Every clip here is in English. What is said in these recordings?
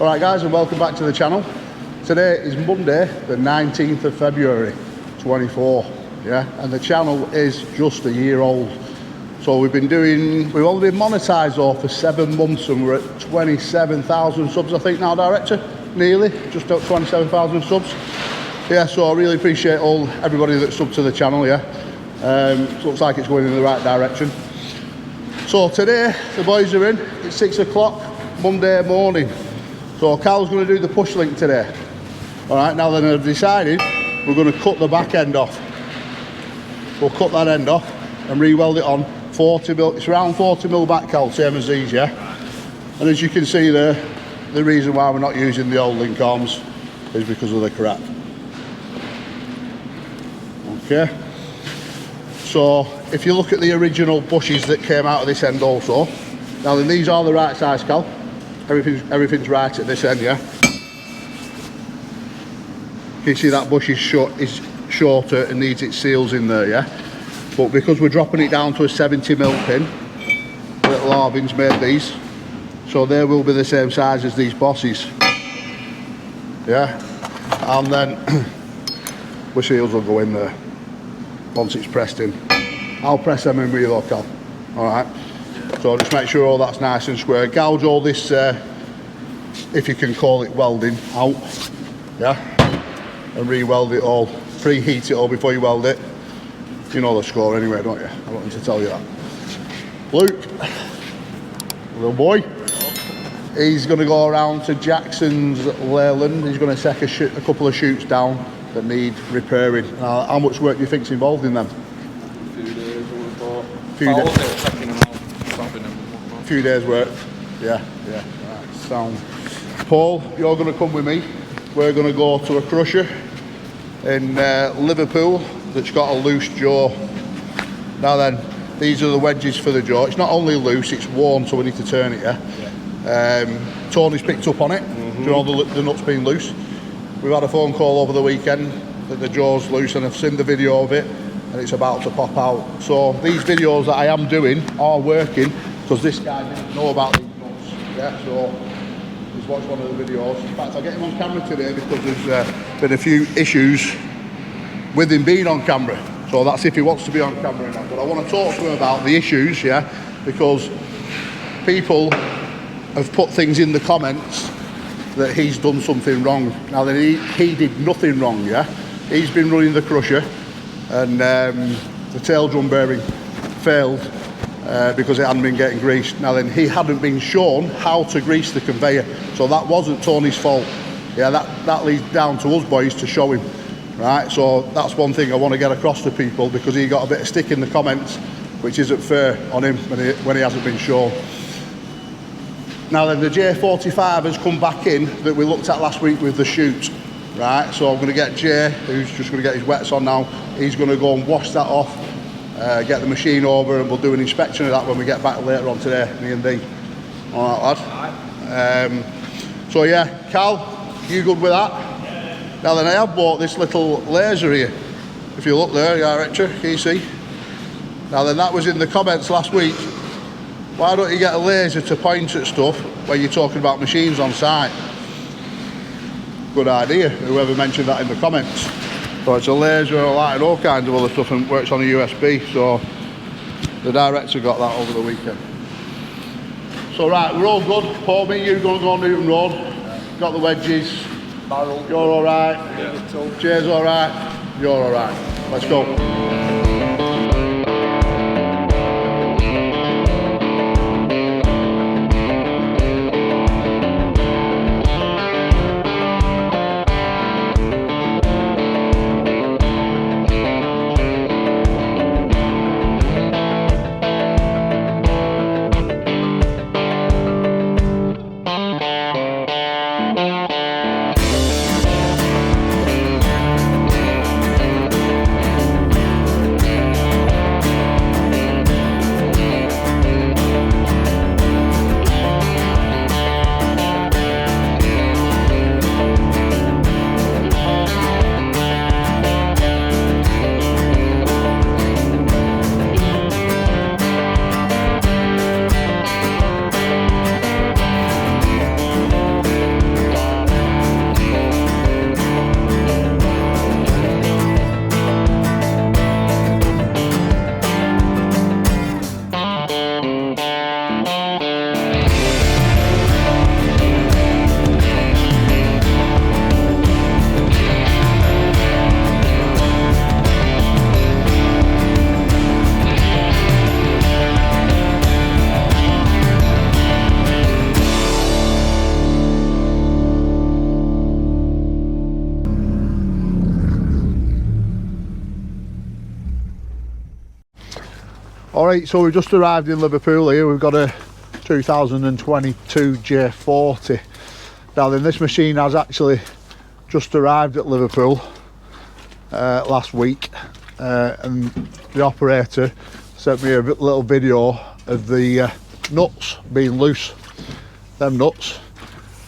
Alright guys, and welcome back to the channel. Today is Monday, the 19th of February, 24. Yeah, and the channel is just a year old. So we've only been monetized though for 7 months, and we're at 27,000 subs I think now, director. Nearly, just up 27,000 subs. Yeah, so I really appreciate everybody that's subbed to the channel, yeah. Looks like it's going in the right direction. So today, the boys are in, it's 6 o'clock, Monday morning. So Carl's going to do the push link today. Alright, now then I've decided we're going to cut the back end off. We'll cut that end off and re-weld it on 40mm, it's around 40mm back, Cal, same as these, yeah. And as you can see there, the reason why we're not using the old link arms is because of the crap. Okay. So if you look at the original bushes that came out of this end also, now then these are the right size, Cal. Everything's right at this end, yeah. You see that bush is shorter and needs its seals in there, yeah. But because we're dropping it down to a 70mm pin, little Arvin's made these, so they will be the same size as these bosses, yeah. And then the seals will go in there once it's pressed in. I'll press them in with you though, Cal. Alright, so just make sure all that's nice and square. Gouge all this, if you can call it welding, out, yeah, and re-weld it all. Preheat it all before you weld it. You know the score anyway, don't you? I don't need to tell you that. Luke, little boy, he's going to go around to Jackson's Leyland. He's going to take a couple of chutes down that need repairing. How much work do you think's involved in them? A few days, I would have thought. A few days work. Yeah. Right, sound. Paul, you're going to come with me. We're going to go to a crusher in Liverpool that's got a loose jaw. Now then, these are the wedges for the jaw. It's not only loose, it's worn, so we need to turn it, yeah? Tony's picked up on it. Do you know the nuts being loose? We've had a phone call over the weekend that the jaw's loose, and I've seen the video of it and it's about to pop out. So these videos that I am doing are working because this guy didn't know about these nuts, yeah? So he's watched one of the videos. In fact, I'll get him on camera today because there's been a few issues with him being on camera. So that's if he wants to be on camera or not. But I want to talk to him about the issues, yeah, because people have put things in the comments that he's done something wrong. Now then, he did nothing wrong, yeah. He's been running the crusher, and the tail drum bearing failed because it hadn't been getting greased. Now then, he hadn't been shown how to grease the conveyor, so that wasn't Tony's fault. Yeah, that leads down to us boys to show him. Right, so that's one thing I want to get across to people, because he got a bit of stick in the comments, which isn't fair on him when he hasn't been shown. Now then, the J45 has come back in that we looked at last week with the chute. Right, so I'm going to get Jay, who's just going to get his wets on now. He's going to go and wash that off, get the machine over, and we'll do an inspection of that when we get back later on today, me and Dee. All right, lad. So yeah, Cal, you good with that? Now then, I have bought this little laser here. If you look there, director, can you see? Now then, that was in the comments last week. Why don't you get a laser to point at stuff when you're talking about machines on site? Good idea, whoever mentioned that in the comments. So it's a laser, a light, and all kinds of other stuff, and works on a USB. So the director got that over the weekend. So right, we're all good. Paul, me, you're going to go on Newton Road. Got the wedges. Barrel. You're all right. Yeah. Jay's all right. You're all right. Let's go. Alright, so we've just arrived in Liverpool here. We've got a 2022 J40. Now then, this machine has actually just arrived at Liverpool last week, and the operator sent me a little video of the nuts being loose, them nuts.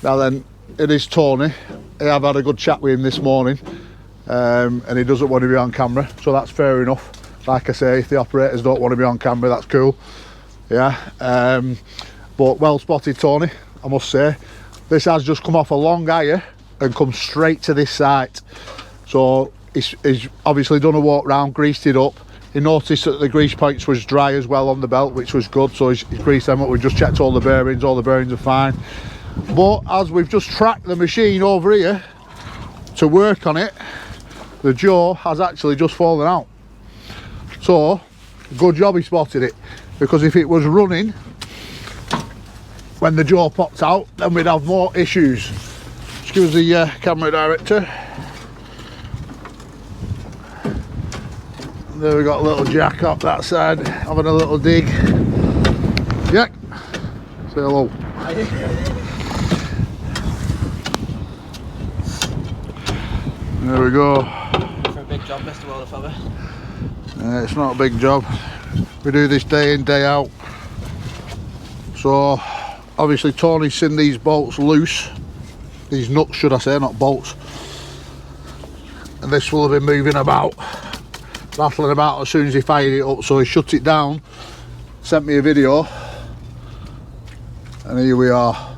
Now then, it is Tony. I've had a good chat with him this morning, and he doesn't want to be on camera, so that's fair enough. Like I say, if the operators don't want to be on camera, that's cool. Yeah, but well spotted, Tony, I must say. This has just come off a long hire and come straight to this site. So he's obviously done a walk round, greased it up. He noticed that the grease points was dry as well on the belt, which was good, so he's greased them up. We just checked all the bearings are fine. But as we've just tracked the machine over here to work on it, the jaw has actually just fallen out. So good job he spotted it, because if it was running when the jaw popped out, then we'd have more issues. Excuse the camera director. There we got a little Jack up that side having a little dig. Jack, say hello. There we go. For a big job, Mr. WELDERFABBER. It's not a big job. We do this day in, day out. So obviously Tony's seen these bolts loose, these nuts should I say, not bolts, and this will have been moving about, rattling about as soon as he fired it up. So he shut it down, sent me a video, and here we are.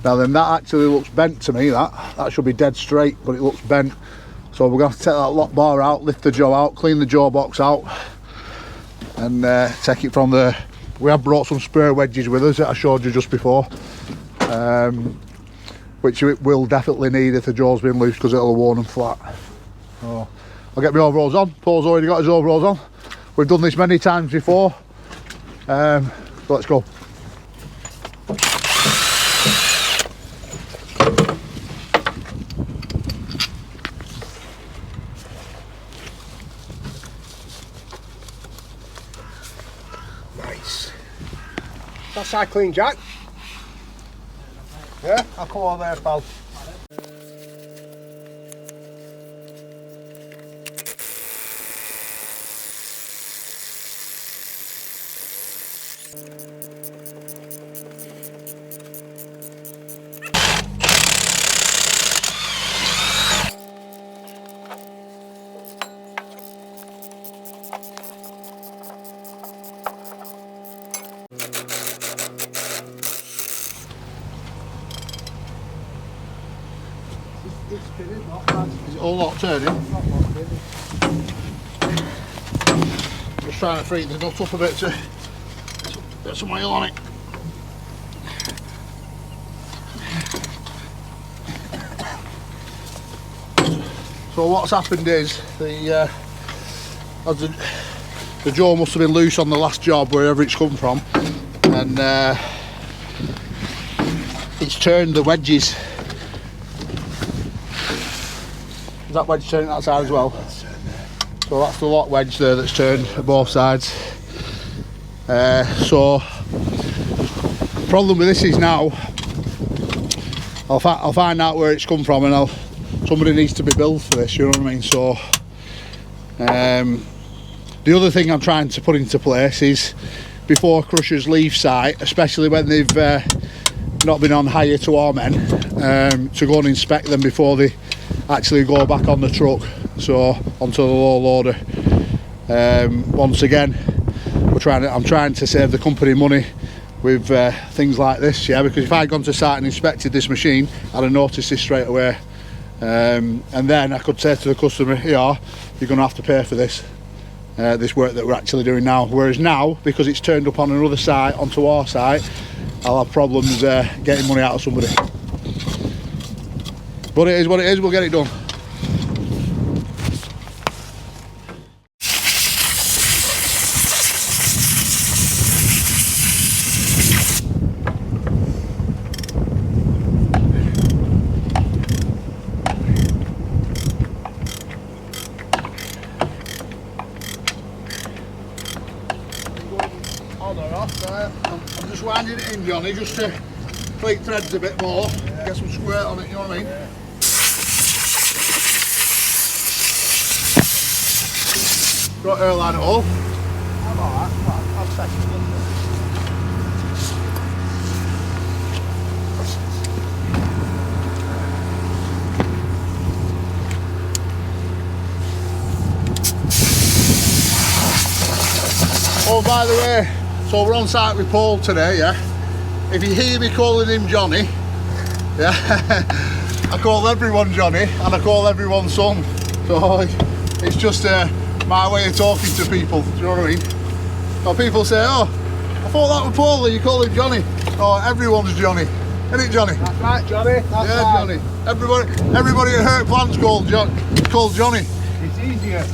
Now then, that actually looks bent to me. That should be dead straight, but it looks bent. So we're going to have to take that lock bar out, lift the jaw out, clean the jaw box out, and take it from there. We have brought some spare wedges with us that I showed you just before, which it will definitely need if the jaw's been loose, because it'll have worn them flat. So I'll get my overalls on. Paul's already got his overalls on. We've done this many times before, so let's go. That side clean, Jack? Yeah, I'll come over there, pal. Is it all not turning? Just trying to free the nut up a bit to get some oil on it. So what's happened is the jaw must have been loose on the last job, wherever it's come from, and it's turned the wedges. Is that wedge turning that side as well? So that's the lock wedge there that's turned at both sides. So the problem with this is now I'll find out where it's come from, and somebody needs to be billed for this, you know what I mean? So the other thing I'm trying to put into place is, before crushers leave site, especially when they've not been on hire to our men, to go and inspect them before they actually go back on the truck, so onto the low loader. Once again, I'm trying to save the company money with things like this, yeah, because if I'd gone to site and inspected this machine, I'd have noticed this straight away, and then I could say to the customer, yeah, you're going to have to pay for this work that we're actually doing now. Whereas now, because it's turned up on another site, onto our site, I'll have problems getting money out of somebody. But it is what it is, we'll get it done. on or off. I'm just winding it in, Johnny, just to plate threads a bit more, get some squirt on it, you know what I mean? Got her line at all. I'm alright, I'll take it. Oh, by the way, so we're on site with Paul today, yeah? If you hear me calling him Johnny, yeah, I call everyone Johnny and I call everyone son. So it's just my way of talking to people, do you know what I mean? So people say, oh, I thought that was Paul and you call him Johnny. Oh, everyone's Johnny. Isn't it, Johnny? That's right, Johnny. That's yeah, right. Johnny. Everybody at Hurt Plant's called Johnny. It's easier.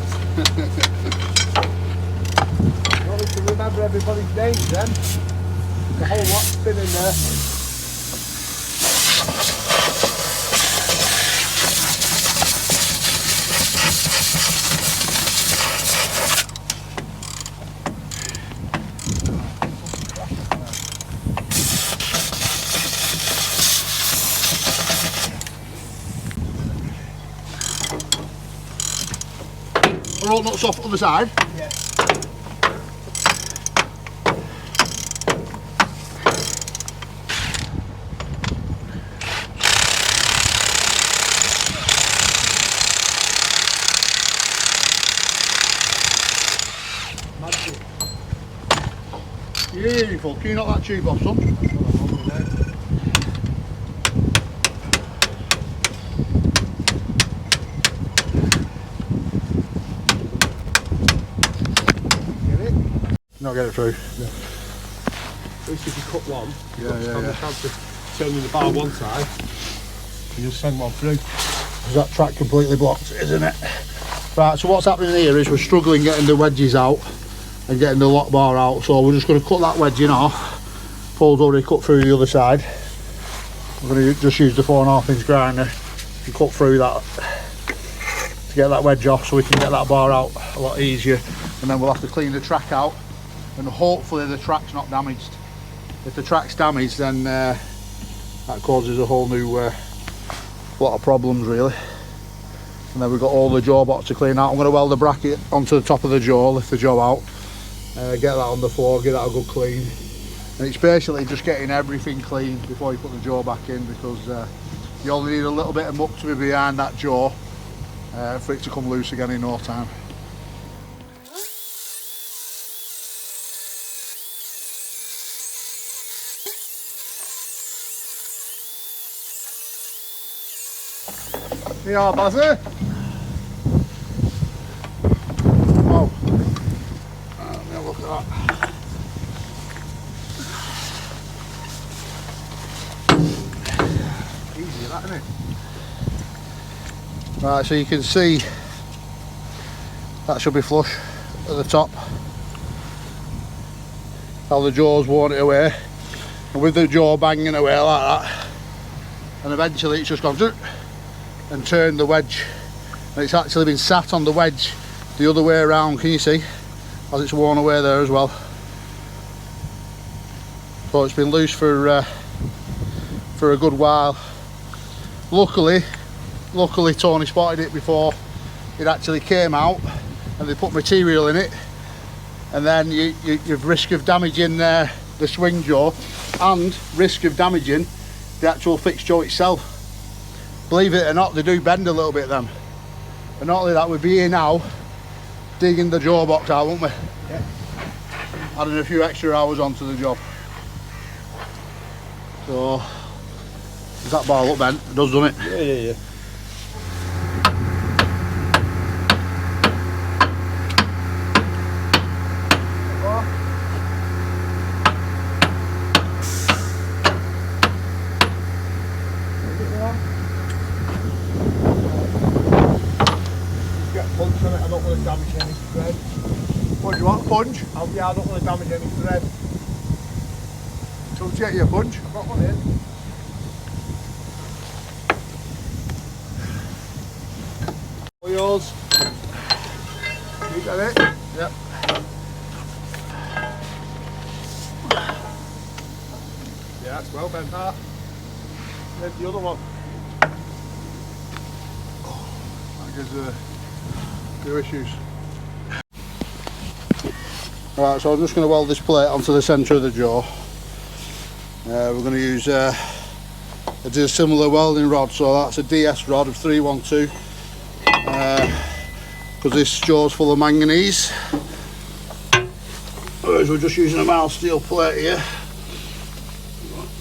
You want me to remember everybody's names then? The whole lot's been in there. Are all nuts off on the side? Yeah. Beautiful. Can you knock that tube off, son? Not get it through. Yeah. At least if you cut one, you've got Yeah. a chance of turning the bar one side, you just send one through. Is that track completely blocked, isn't it? Right, so what's happening here is we're struggling getting the wedges out and getting the lock bar out, so we're just going to cut that wedge in half. Paul's already cut through the other side. We're going to just use the 4.5 inch grinder and cut through that to get that wedge off so we can get that bar out a lot easier, and then we'll have to clean the track out and hopefully the track's not damaged. If the track's damaged, then that causes a whole new lot of problems really. And then we've got all the jaw box to clean out. I'm going to weld the bracket onto the top of the jaw, lift the jaw out, get that on the floor, give that a good clean. And it's basically just getting everything clean before you put the jaw back in, because you only need a little bit of muck to be behind that jaw for it to come loose again in no time. Yeah, Bazzy. Oh, let me have a look at that. Easy, that, isn't it? Right, so you can see that should be flush at the top. How the jaw's worn it away, and with the jaw banging away like that, and eventually it's just gone through and turned the wedge, and it's actually been sat on the wedge the other way around. Can you see as it's worn away there as well? So it's been loose for a good while. Luckily Tony spotted it before it actually came out, and they put material in it, and then you've risk of damaging the swing jaw and risk of damaging the actual fixed jaw itself. Believe it or not, they do bend a little bit then. And not only that, we'll be here now digging the jaw box out, won't we? Yeah. Adding a few extra hours onto the job. So, does that bar look bent? It does, doesn't it? Yeah. Punch on it, I don't want to damage any thread. What do you want, a punch? Yeah, I don't want to damage any thread. So to get you a punch? I've got one in. All yours. You got it? Yep. Yeah, that's well bent that. There's the other one. That gives no issues. Right, so I'm just going to weld this plate onto the centre of the jaw. We're going to use a dissimilar welding rod, so that's a DS rod of 312, because this jaw's full of manganese. Whereas we're just using a mild steel plate here.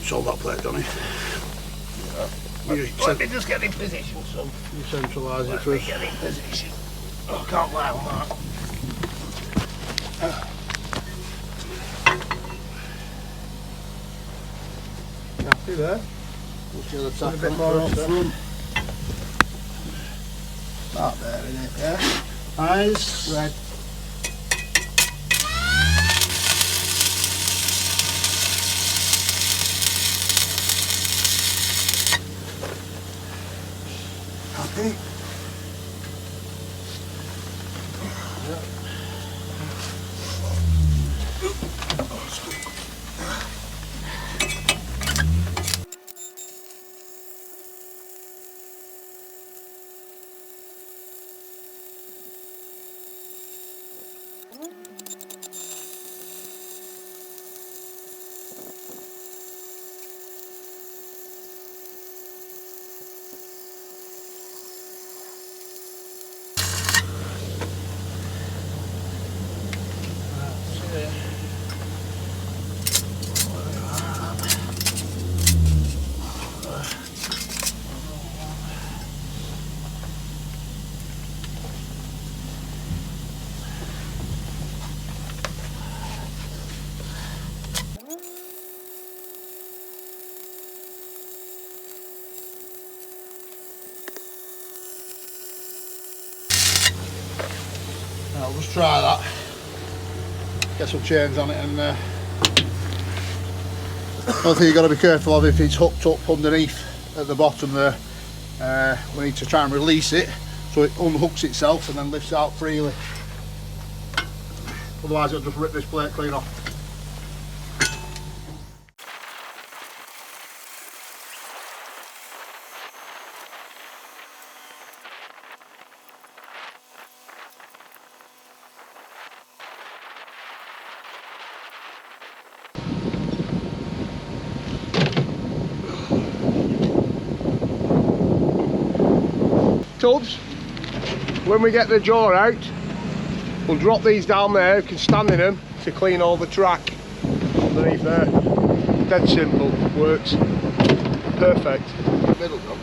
Solve that plate, Johnny. Let me just get in position, son. You centralise it Let me first. get in position. Oh, I can't lie on that. Happy there? Let's get the tack A bit on more it up first. front. That there, innit? Yeah. Eyes. Red. Happy. I'll just try that. Get some chains on it, and one thing you've got to be careful of, if it's hooked up underneath at the bottom there, we need to try and release it so it unhooks itself and then lifts out freely. Otherwise it'll just rip this plate clean off. Tubs, when we get the jaw out, we'll drop these down there. You can stand in them to clean all the track underneath there. Dead simple, works perfect. Middle go.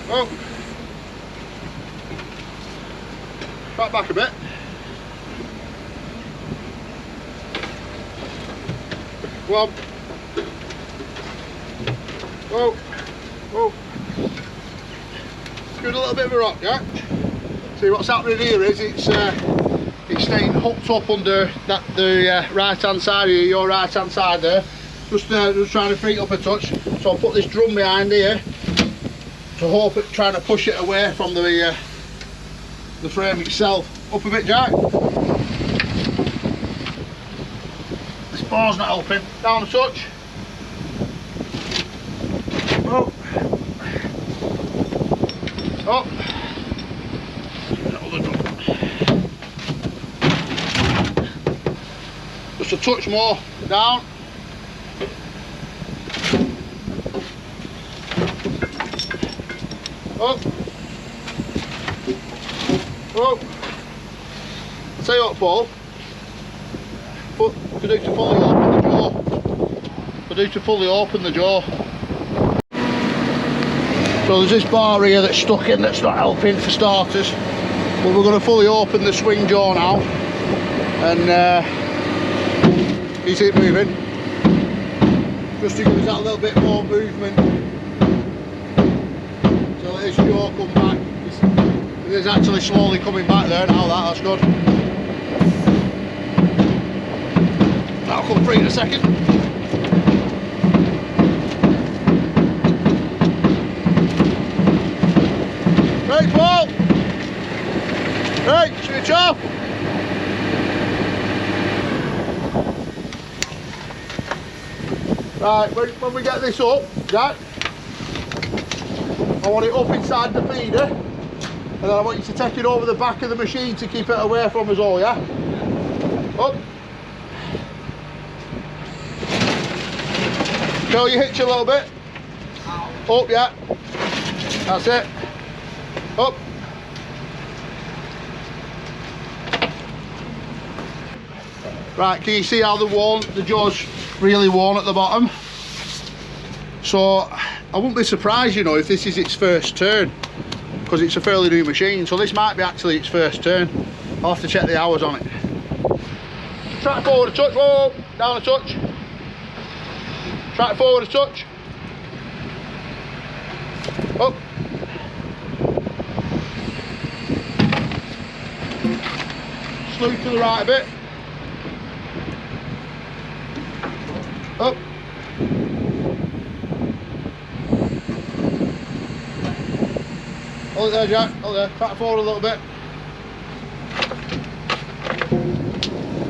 Oh, back a bit. One. Whoa. Whoa. Give it a little bit of a rock, yeah? See what's happening here is it's staying hooked up under the right hand side here, your right hand side there. Just trying to free it up a touch. So I'll put this drum behind here to hope it, trying to push it away from the frame itself. Up a bit, Jack. This bar's not helping. Down a touch. Oh. Up. Another drum. Just a touch more. Down. Up. Up. I'll tell you what, Paul. To do to fully open the jaw. To do to fully open the jaw. So there's this bar here that's stuck in that's not helping for starters. But we're going to fully open the swing jaw now. And is it moving? Just to give us that little bit more movement. So this jaw come back. It is actually slowly coming back there now, that's good. That'll come free in a second. Right, Paul! Right, when we get this up, Jack, I want it up inside the feeder, and then I want you to take it over the back of the machine to keep it away from us all, yeah? Up. Curl your hitch a little bit. Up, yeah. That's it. Up. Right, can you see how the jaw's really worn at the bottom? So I wouldn't be surprised, you know, if this is its first turn, because it's a fairly new machine, so this might be actually its first turn. I'll have to check the hours on it. Track forward a touch, whoa, down a touch. Track forward a touch. Up. Slew to the right a bit. Up. Hold it there, Jack, hold it there. Track forward a little bit.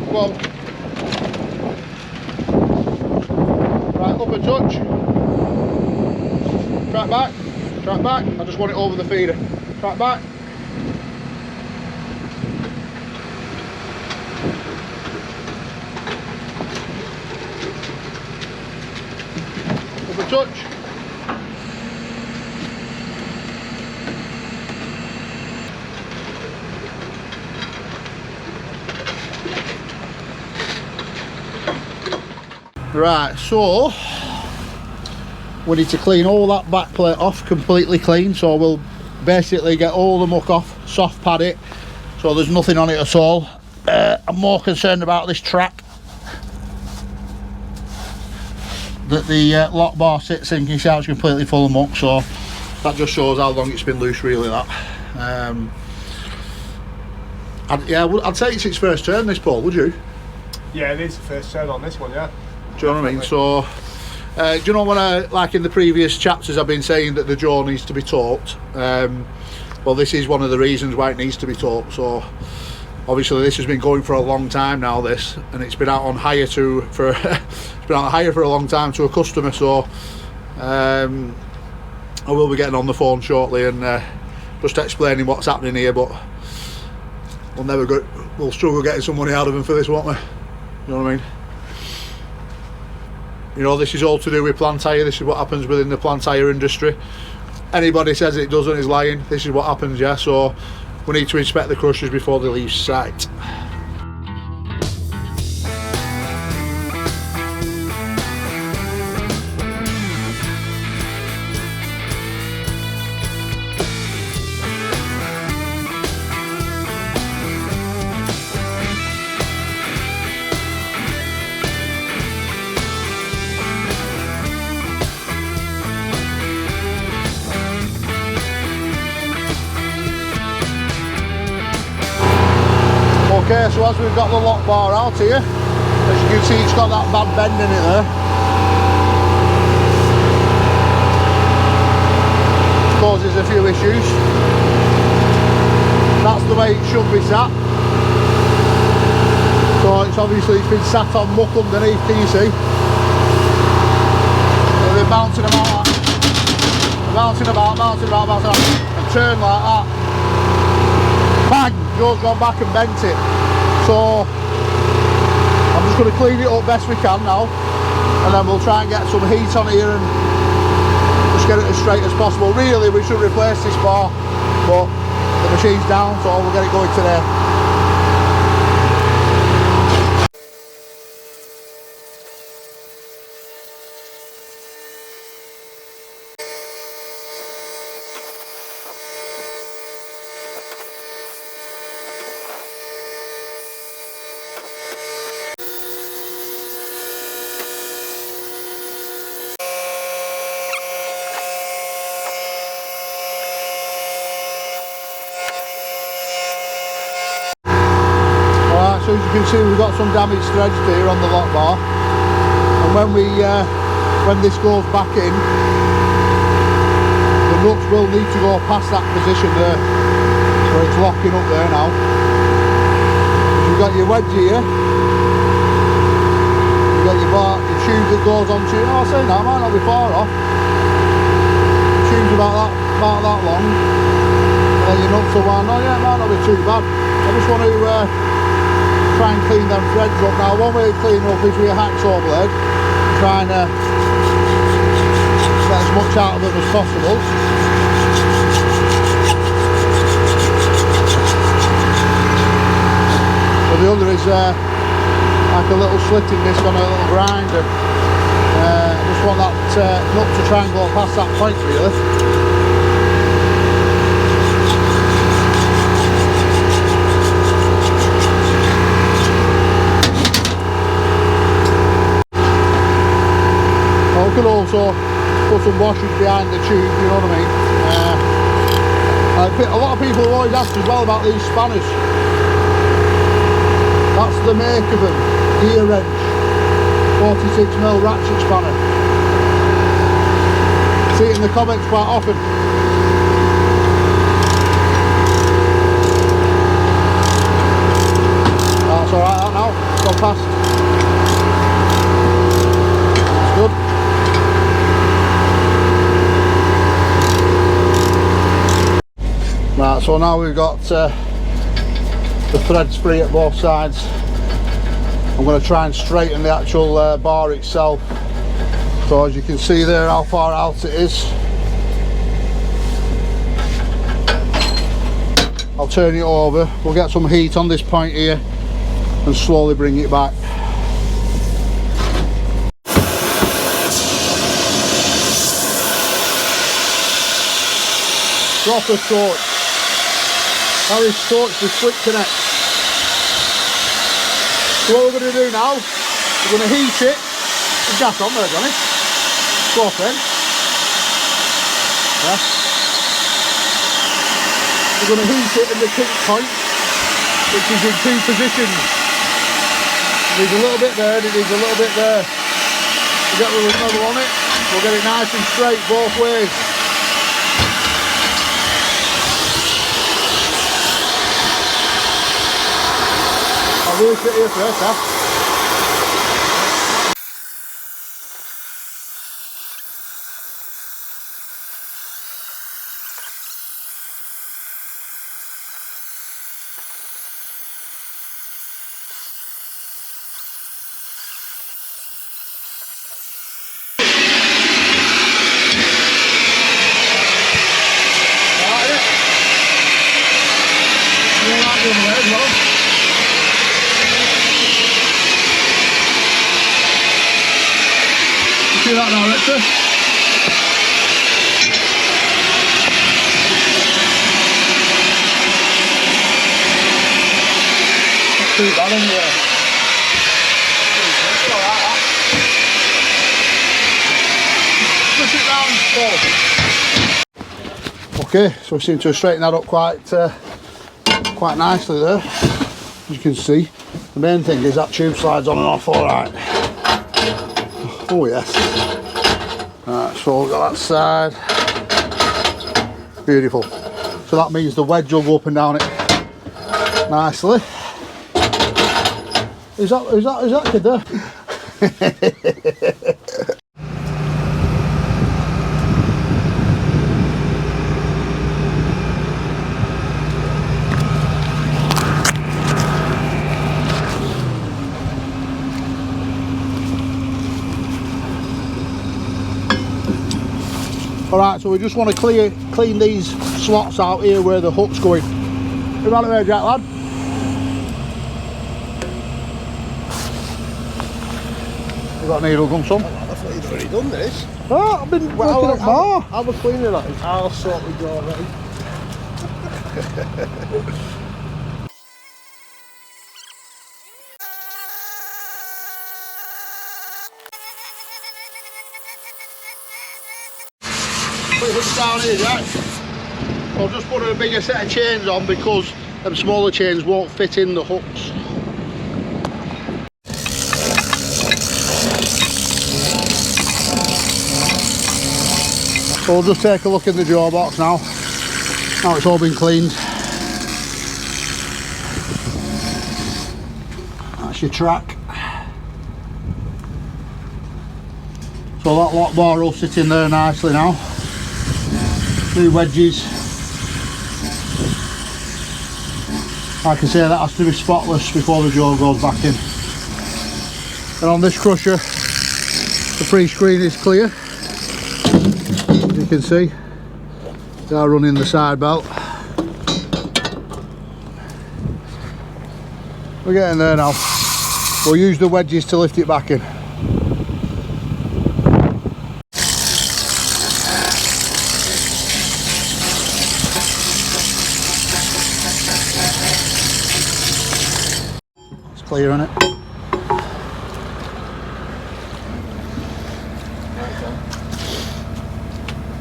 Come on. Right, up a touch. Track back. Track back. I just want it over the feeder. Track back. Up a touch. Right, so we need to clean all that back plate off completely clean, so we'll basically get all the muck off, soft pad it so there's nothing on it at all. I'm more concerned about this track that the lock bar sits in. You can see how it's completely full of muck, so that just shows how long it's been loose, really, that. I'd say it's its first turn, this, Paul, would you? Yeah, it is the first turn on this one, yeah. Do you know what I mean? So, do you know when like in the previous chapters I've been saying that the jaw needs to be torqued? Well, this is one of the reasons why it needs to be torqued. So, obviously this has been going for a long time now, this, and it's been out on hire it's been on hire for a long time to a customer. So, I will be getting on the phone shortly and just explaining what's happening here. But we'll struggle getting some money out of them for this, won't we? You know what I mean? You know, this is all to do with plant hire. This is what happens within the plant hire industry. Anybody says it doesn't is lying. This is what happens, yeah. So we need to inspect the crushers before they leave site. Okay, so as we've got the lock bar out here, as you can see it's got that bad bend in it there. Causes a few issues. That's the way it should be sat. So it's been sat on muck underneath, can you see? They're bouncing about like that. Bouncing about, and turn like that. Bang! Joe's gone back and bent it. So I'm just going to clean it up best we can now, and then we'll try and get some heat on here and just get it as straight as possible. Really, we should replace this bar, but the machine's down, so we'll get it going today. So as you can see, we've got some damaged threads here on the lock bar, and when this goes back in, the nuts will need to go past that position there, where it's locking up there now. You've got your wedge here, you've got your tube that goes onto it. Oh, I say that, might not be far off. The tube's about that long. And then your nuts will wind on. Yeah, it might not be too bad. I just want to try and clean them threads up. Now, one way to clean them up is with a hacksaw blade. Trying to get as much out of them as possible. But the other is like a little slitting disc on a little grinder. I just want that nut to try and go past that point really. I could also put some washers behind the tube, you know what I mean? A lot of people have always asked as well about these spanners. That's the make of them, gear wrench, 46mm ratchet spanner. See it in the comments quite often. That's alright that now, it's gone past. That's good. Right, so now we've got the threads free at both sides. I'm going to try and straighten the actual bar itself. So as you can see there how far out it is. I'll turn it over, we'll get some heat on this point here and slowly bring it back. Proper torch. Harry's torch the split connect. So what we're going to do now, we're going to heat it. The gas on there, Johnny. Go off then. Yeah. We're going to heat it in the kink point, which is in two positions. It needs a little bit there and it needs a little bit there. We'll get with another on it. We'll get it nice and straight both ways. I'll do this bit here first, huh? See that now, Richard? Not too bad in there. Push it round, Paul. Okay, so we seem to have straightened that up quite nicely there. As you can see, the main thing is that tube slides on and off alright. Oh yes. Right, so we've got that side. Beautiful. So that means the wedge will go up and down it nicely. Is that kid there? Alright, so we just want to clean these slots out here where the hook's going. Come on there, Jack lad. You got a needle gun, son? I thought you'd already done this. Oh, I've been working at bar. I was cleaning that. I'll sort the door ready. Put your hooks down here, Jack. I'll just put a bigger set of chains on because them smaller chains won't fit in the hooks. So we'll just take a look in the jaw box now. Now it's all been cleaned. That's your track. So that lock bar will sit in there nicely now. 2 wedges. Like I say, that has to be spotless before the jaw goes back in. And on this crusher, the pre-screen is clear. As you can see, they are running the side belt. We're getting there now. We'll use the wedges to lift it back in. It's clear, isn't it?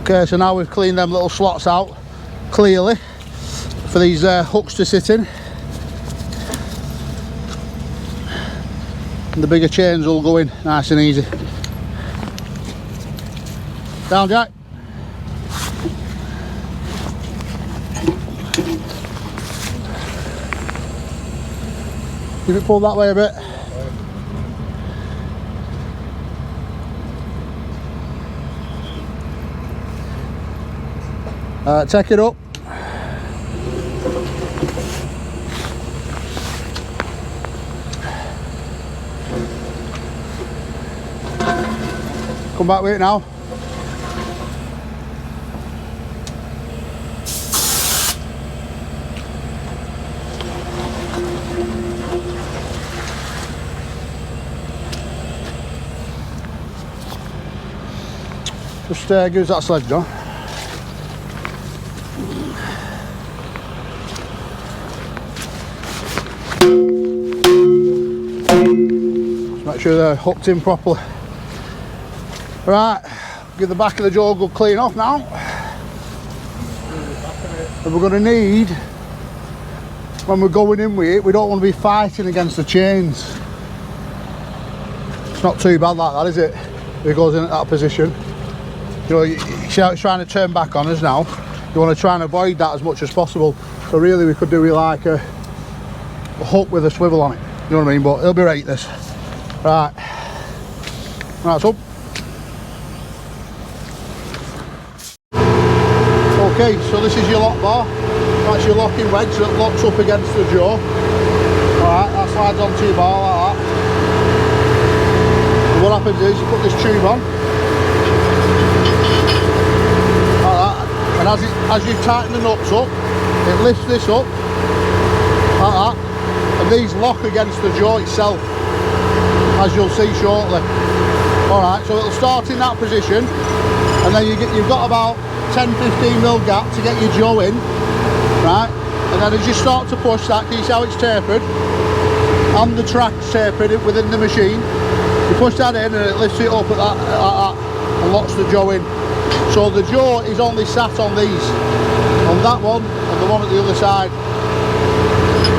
Okay, so now we've cleaned them little slots out clearly for these hooks to sit in. And the bigger chains will go in nice and easy. Down, Jack. Give it pull that way a bit. Take it up. Come back with it now. Just give us that sledge, John. Just make sure they're hooked in properly. Right, give the back of the jaw a good clean off now. And we're going to need, when we're going in with it, we don't want to be fighting against the chains. It's not too bad like that, is it? If it goes in at that position. You know, you see how it's trying to turn back on us now. You want to try and avoid that as much as possible. So really we could do with like a hook with a swivel on it. You know what I mean? But it'll be right, this. Right. That's up. Okay, so this is your lock bar. That's your locking wedge that locks up against the jaw. Alright, that slides onto your bar like that. And what happens is you put this tube on. Like that. And as you tighten the nuts up, it lifts this up. Like that. And these lock against the jaw itself, as you'll see shortly. Alright, so it'll start in that position. And then you've got about 10-15mm gap to get your jaw in, right? And then as you start to push that, can you see how it's tapered? And the track's tapered within the machine. You push that in and it lifts it up at that, and locks the jaw in. So the jaw is only sat on these, on that one and the one at the other side.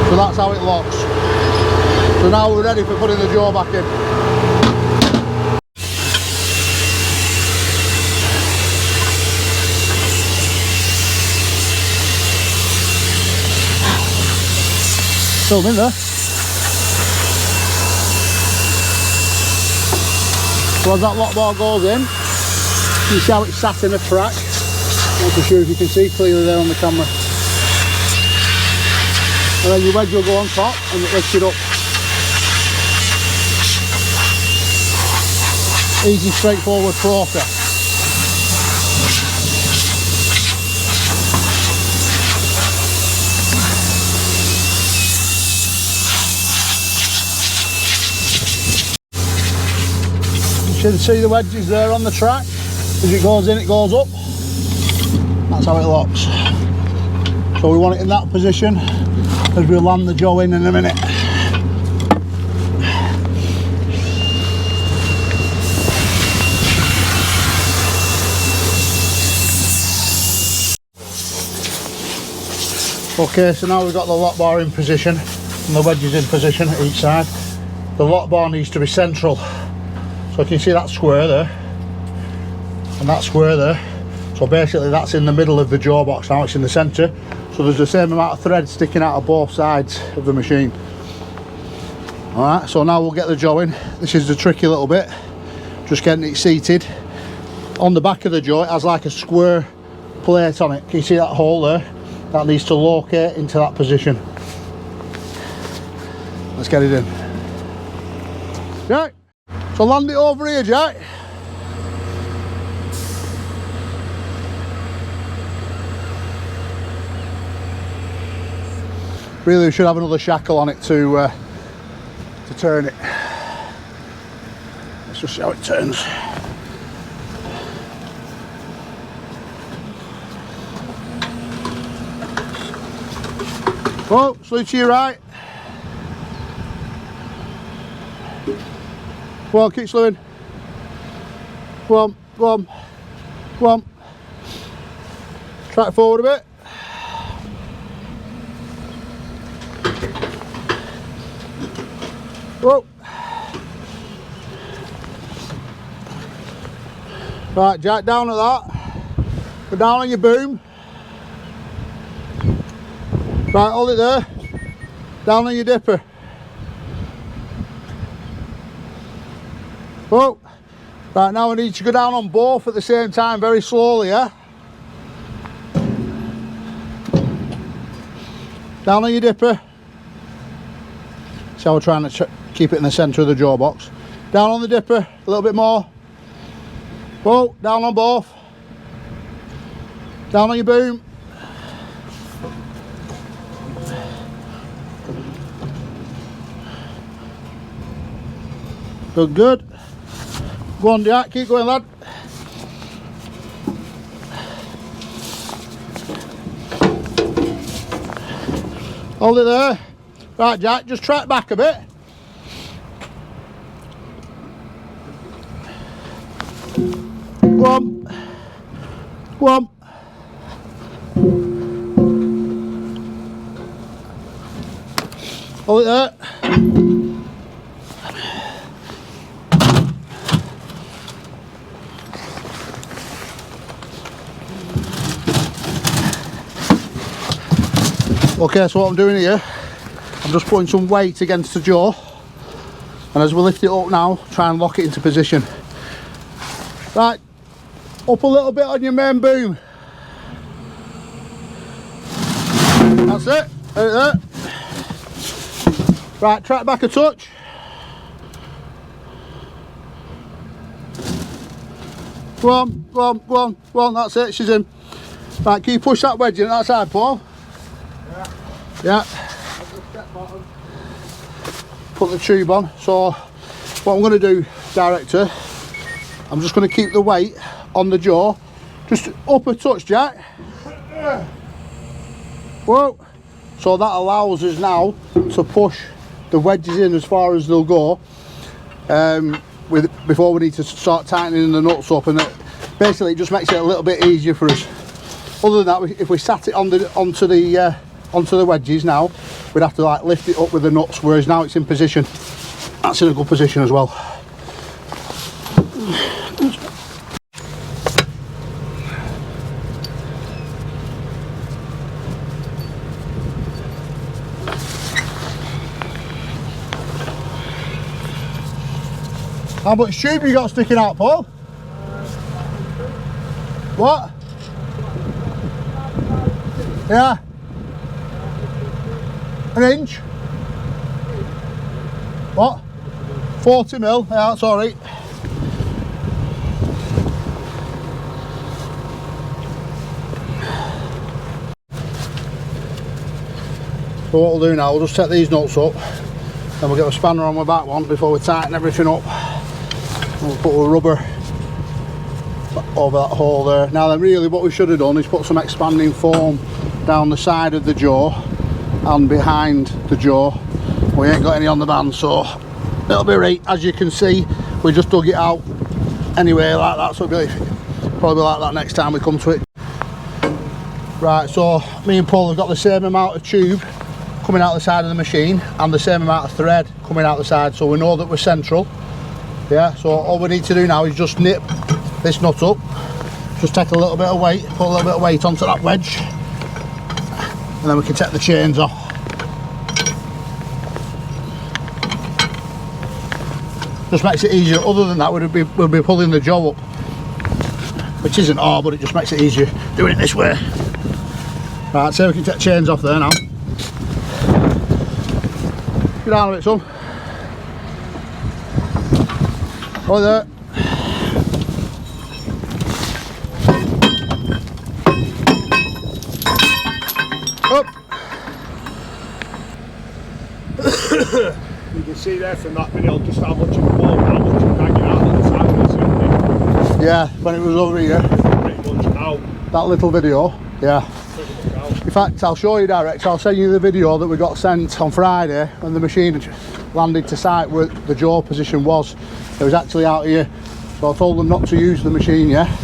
So that's how it locks. So now we're ready for putting the jaw back in. Still in there. So as that lock bar goes in, you see how it's sat in a track. I'm not sure if you can see clearly there on the camera. And then your wedge will go on top and it lifts it up. Easy, straightforward process. You can see the wedges there on the track. As it goes in, it goes up. That's how it locks. So we want it in that position as we land the jaw in a minute. Okay, so now we've got the lock bar in position and the wedges in position at each side. The lock bar needs to be central. So can you see that square there and that square there? So basically that's in the middle of the jaw box now, it's in the centre. So there's the same amount of thread sticking out of both sides of the machine. Alright, so now we'll get the jaw in. This is the tricky little bit. just getting it seated. On the back of the jaw it has like a square plate on it. Can you see that hole there? That needs to locate into that position. Let's get it in. Right, so land it over here, Jack. Really, we should have another shackle on it to turn it. Let's just see how it turns. Oh, slew to your right. Go on, keep slewing. Go on, go on, go on. Track forward a bit. Whoa. Right, Jack, down at that. Go down on your boom. Right, hold it there. Down on your dipper. Whoa. Right, now I need you to go down on both at the same time, very slowly, yeah? Down on your dipper. So we're trying to keep it in the centre of the jaw box. Down on the dipper, a little bit more. Whoa, down on both. Down on your boom. Good, good. Go on, Jack, keep going, lad. Hold it there. Right, Jack, just track back a bit. Go on. Go on. Hold it there. Okay, so what I'm doing here, I'm just putting some weight against the jaw, and as we lift it up now, try and lock it into position. Right, up a little bit on your main boom. That's it, there. Right, track back a touch. Go on, go on, go on, go on, that's it, she's in. Right, can you push that wedge in that side, Paul? Yeah. Put the tube on. So what I'm going to do, director, I'm just going to keep the weight on the jaw, just up a touch, Jack. Whoa. So that allows us now to push the wedges in as far as they'll go, before we need to start tightening the nuts up, and basically it just makes it a little bit easier for us. Other than that, if we sat it onto the wedges now, we'd have to like lift it up with the nuts, whereas now it's in position. That's in a good position as well. How much tube you got sticking out, Paul? What? Yeah. An inch? What? 40 mil, yeah, that's alright. So what we'll do now, we'll just set these nuts up, then we'll get a spanner on my back one before we tighten everything up. We'll put a rubber over that hole there. Now then, really what we should have done is put some expanding foam down the side of the jaw and behind the jaw. We ain't got any on the band, so it'll be right. As you can see, we just dug it out anyway like that, so it'll be probably like that next time we come to it. Right, so me and Paul have got the same amount of tube coming out the side of the machine and the same amount of thread coming out the side, so we know that we're central. Yeah, so all we need to do now is just nip this nut up, just take a little bit of weight, put a little bit of weight onto that wedge, and then we can take the chains off. Just makes it easier. Other than that, we'll be pulling the jaw up, which isn't hard, but it just makes it easier doing it this way. Right, so we can take chains off there now. Get down a bit, son. Right there. Up. You can see there from that video just how much of the ball, how much it's hanging out on the side of the Yeah, when it was over here. pretty much out. That little video, yeah. Pretty much out. In fact, I'll show you direct. I'll send you the video that we got sent on Friday when the machine landed to site where the jaw position was. It was actually out here. So I told them not to use the machine, yeah.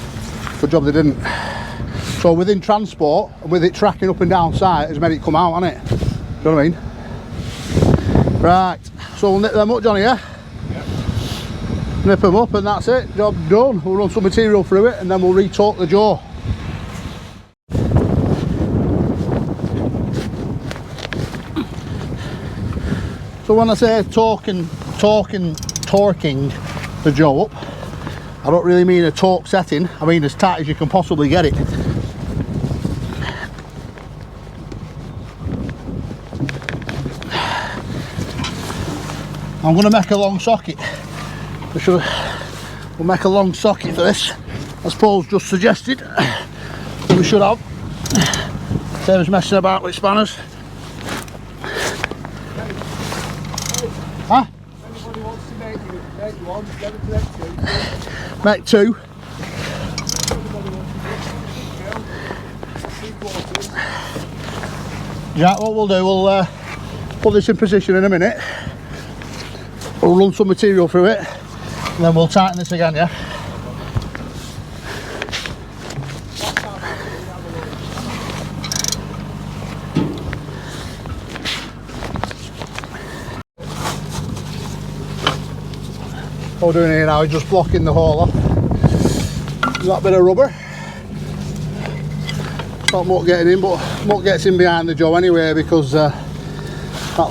Good job they didn't. So within transport, and with it tracking up and down site, it's made it come out, hasn't it? Do you know what I mean? Right, so we'll nip them up, Johnny, yeah? Yep. Nip them up and that's it, job done. We'll run some material through it and then we'll re-torque the jaw. So when I say torquing the jaw up, I don't really mean a torque setting, I mean as tight as you can possibly get it. I'm going to make a long socket. We'll make a long socket for this, as Paul's just suggested. We should have. Same as messing about with spanners. Huh? Anybody wants to make one, get it to make two. Make two. Anybody wants to make 3/4. Yeah, what we'll do, we'll put this in position in a minute. We'll run some material through it and then we'll tighten this again, yeah? What we're doing here now is just blocking the hole off. That bit of rubber. It's not much getting in, but much gets in behind the jaw anyway because that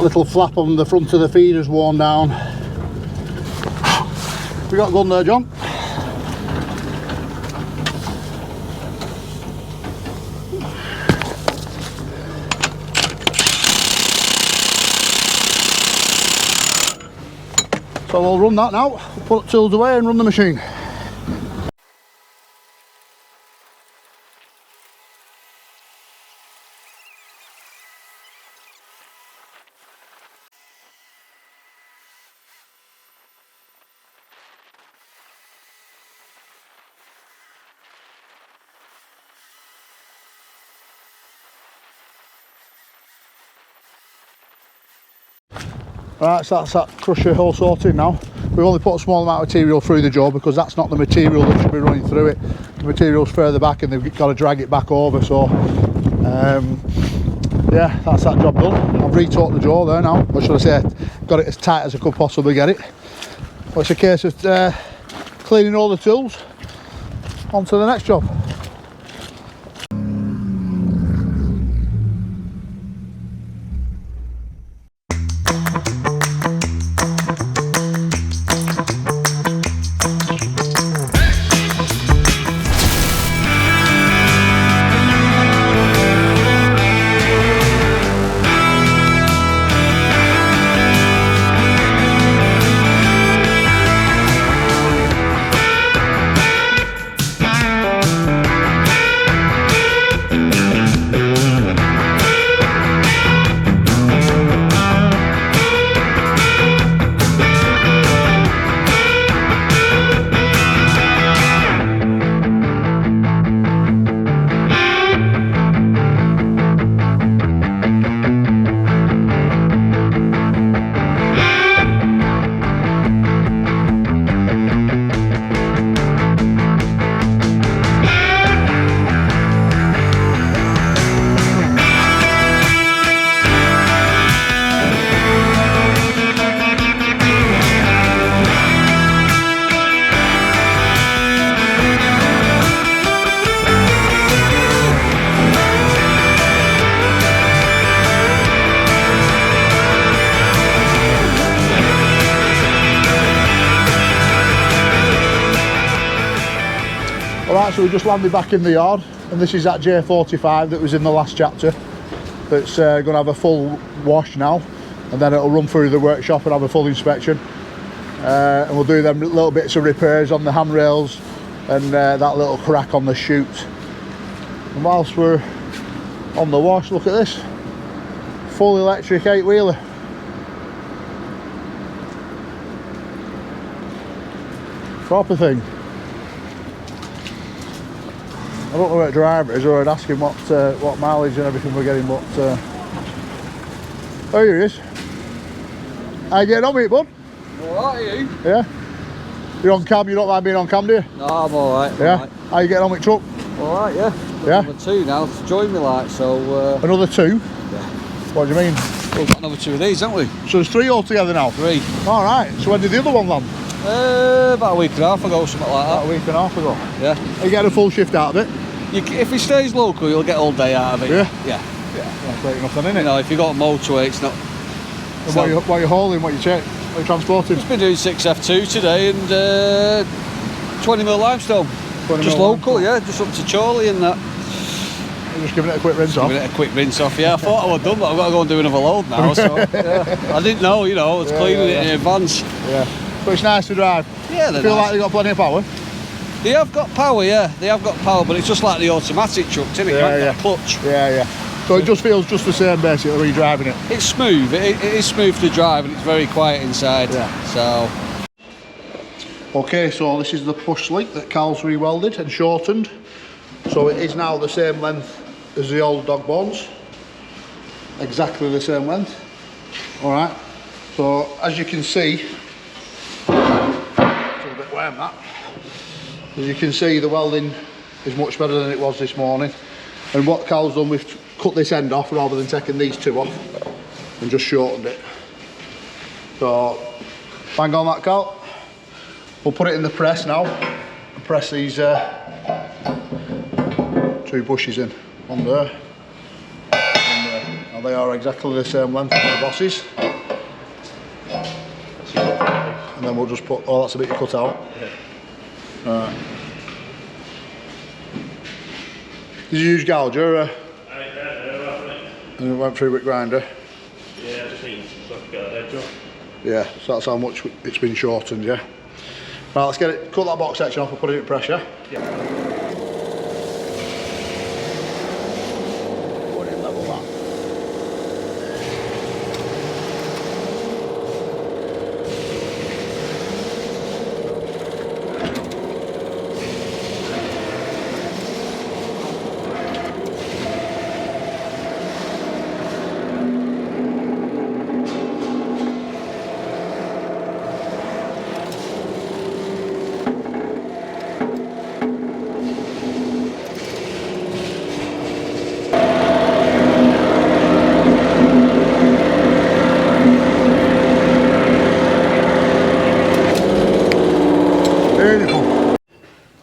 little flap on the front of the feeder's worn down. We got a gun there, John? So we'll run that now, we'll put tools away and run the machine. Right, so that's that crusher all sorted now. We've only put a small amount of material through the jaw because that's not the material that should be running through it. The material's further back and they've got to drag it back over, so yeah, that's that job done. I've re-torqued the jaw there now, or should I say, got it as tight as I could possibly get it. But it's a case of cleaning all the tools, on to the next job. so we just landed back in the yard, and this is that J45 that was in the last chapter. That's going to have a full wash now, and then it'll run through the workshop and have a full inspection. And we'll do them little bits of repairs on the handrails and that little crack on the chute. And whilst we're on the wash, look at this. Full electric 8-wheeler. Proper thing. I don't know what driver is, or I'd ask him what mileage and everything we're getting, but oh, here he is. How you getting on with it, bud? Alright, are you? Yeah? You're on cam, you don't mind being on cam, do you? No, I'm alright. Yeah? Right. How you getting on with truck? Alright, yeah. Yeah? Number 2 now to join me, like, so. Another 2? Yeah. What do you mean? We've got another 2 of these, haven't we? So there's 3 altogether now? 3. Alright, so when did the other one land? About a week and a half ago, something like About that. a week and a half ago. Yeah. You get a full shift out of it? If he stays local, you'll get all day out of it. Yeah? Yeah. That's great enough then, isn't You it? know, if you've got a motorway, it's not. And what you hauling, what you check, what you transporting? Just been doing 6F2 today and 20mm limestone. 20 Just mil local, yeah, just up to Chorley and that. You're just giving it a quick rinse off? Giving it a quick rinse off, yeah. I thought I was done, but I've got to go and do another load now, so yeah. I didn't know, you know, I was cleaning it in advance. Yeah. But it's nice to drive. Yeah, they're Feel nice. like they've got plenty of power? They have got power, yeah, they have got power, but it's just like the automatic truck, isn't it? You haven't got a clutch. Yeah. So it just feels just the same basically when you're driving it? It's smooth, it is smooth to drive and it's very quiet inside, so. Okay, so this is the push slick that Carl's re-welded and shortened. So it is now the same length as the old dog bones. Exactly the same length. Alright, so as you can see, it's a little bit warm that. As you can see, the welding is much better than it was this morning. And what Carl's done, we've cut this end off rather than taking these 2 off and just shortened it. So, bang on that, Carl. We'll put it in the press now and press these 2 bushes in on there. And there. Now they are exactly the same length as the bosses. And then we'll just put, oh, that's a bit you cut out. Right. Did you use gouger? And it went through with grinder? Yeah, just means like a edge off. Yeah, so that's how much it's been shortened, yeah? Right, let's get it, cut that box section off and put it in pressure. Yeah. Put it in level that.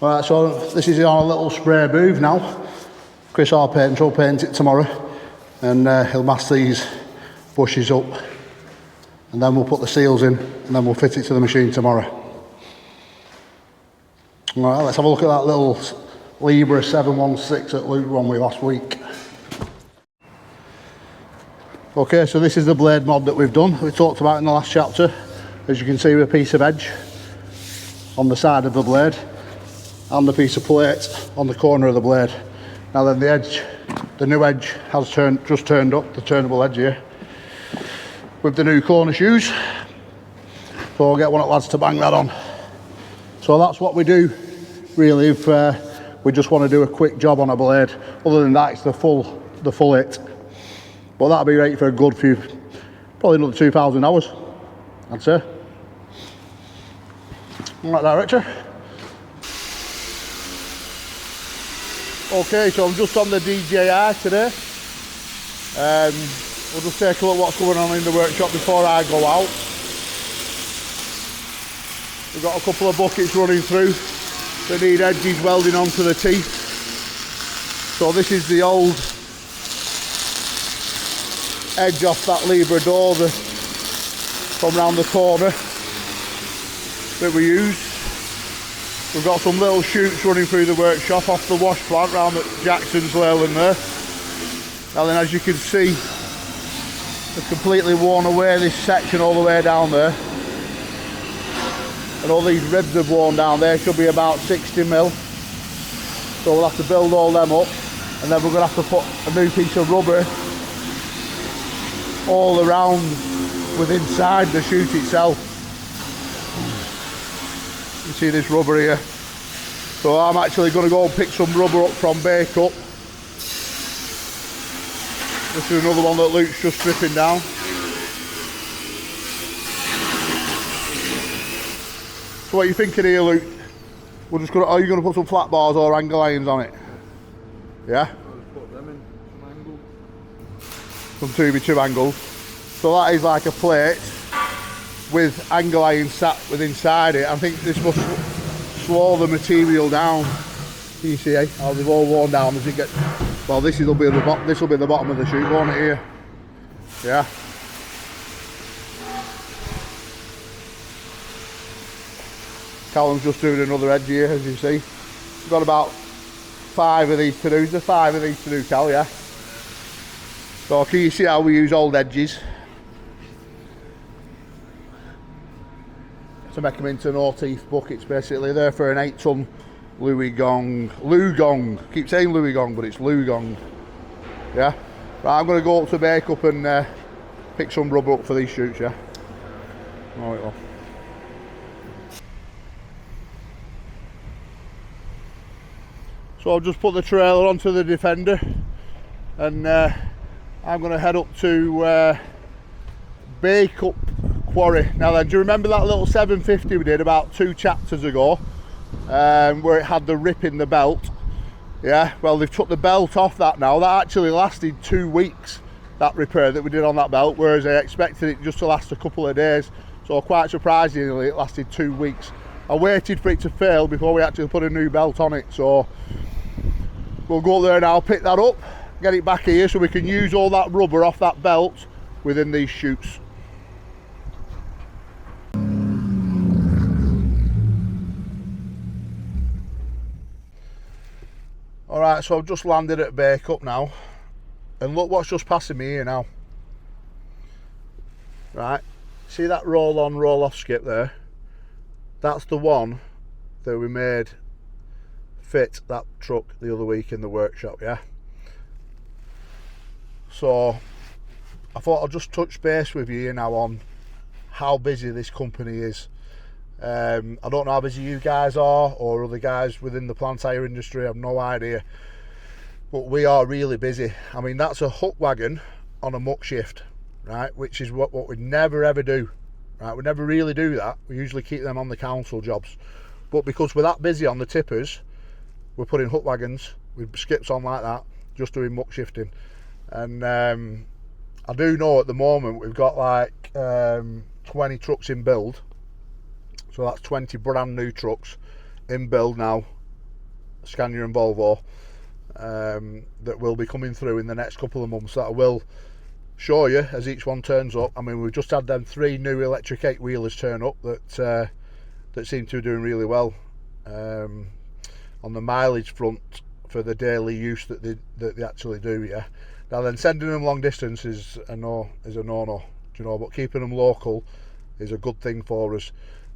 Right, so this is our little spray booth now. Chris, our painter, will paint it tomorrow, and he'll mask these bushes up, and then we'll put the seals in, and then we'll fit it to the machine tomorrow. Right, let's have a look at that little Libra 716 that Luke won with last week. Okay, so this is the blade mod that we've done. We talked about in the last chapter. As you can see, with a piece of edge on the side of the blade, and the piece of plate on the corner of the blade. Now then, the edge, the new edge has just turned up, the turnable edge here, with the new corner shoes. So I'll get one of the lads to bang that on. So that's what we do, really, if we just want to do a quick job on a blade. Other than that, it's the full it. But that'll be right for a good few, probably another 2,000 hours, I'd say. Like that, Richard. Okay, so I'm just on the DJI today. We'll just take a look what's going on in the workshop before I go out. We've got a couple of buckets running through that need edges welding onto the teeth. So this is the old edge off that Libra door from round the corner that we use. We've got some little chutes running through the workshop off the wash plant round at Jackson's Leyland there. And then as you can see, they've completely worn away this section all the way down there. And all these ribs have worn down there, should be about 60 mil. So we'll have to build all them up, and then we're going to have to put a new piece of rubber all around with inside the chute itself. You see this rubber here. So I'm actually going to go and pick some rubber up from Bake Up. This is another one that Luke's just stripping down. So what are you thinking here, Luke? We're just gonna, are you going to put some flat bars or angle irons on it? Yeah? I'll just put them in some angle. Some 2x2 angles. So that is like a plate with angle iron sat with inside it. I think this must slow the material down. Can you see how they've all worn down as it gets? Well, this will be the bottom of the chute, won't it here? Yeah. Callum's just doing another edge here, as you see. We've got about 5 of these to do. There's 5 of these to do, Cal, yeah? So can you see how we use old edges to make them into no-teeth buckets, basically. They're for an 8-ton Lugong. Keep saying Louis Gong, but it's Lugong. Yeah? Right, I'm going to go up to Bake Up and pick some rubber up for these chutes, yeah? Alright, well. So I've just put the trailer onto the Defender, and I'm going to head up to Bake Up Quarry. Now then, do you remember that little 750 we did about 2 chapters ago, where it had the rip in the belt? Yeah, well, they've took the belt off that now. That actually lasted 2 weeks, that repair that we did on that belt, whereas I expected it just to last a couple of days. So quite surprisingly, it lasted 2 weeks. I waited for it to fail before we actually put a new belt on it. So we'll go there now, pick that up, get it back here so we can use all that rubber off that belt within these chutes. Alright, so I've just landed at Bake Up now, and look what's just passing me here now. Right, see that roll on, roll off skip there? That's the one that we made fit that truck the other week in the workshop, yeah? So I thought I'll just touch base with you now on how busy this company is. I don't know how busy you guys are or other guys within the plant hire industry, I have no idea, but we are really busy. I mean, that's a hook wagon on a muck shift, right, which is what we never ever do, right? We never really do that. We usually keep them on the council jobs, but because we're that busy on the tippers, we're putting hook wagons with skips on like that, just doing muck shifting. And I do know at the moment we've got like 20 trucks in build. So that's 20 brand new trucks in build now, Scania and Volvo, that will be coming through in the next couple of months, that I will show you as each one turns up. I mean, we've just had them 3 new electric 8-wheelers turn up that seem to be doing really well on the mileage front for the daily use that they actually do, yeah. Now then, sending them long distance is a no-no, do you know, but keeping them local is a good thing for us.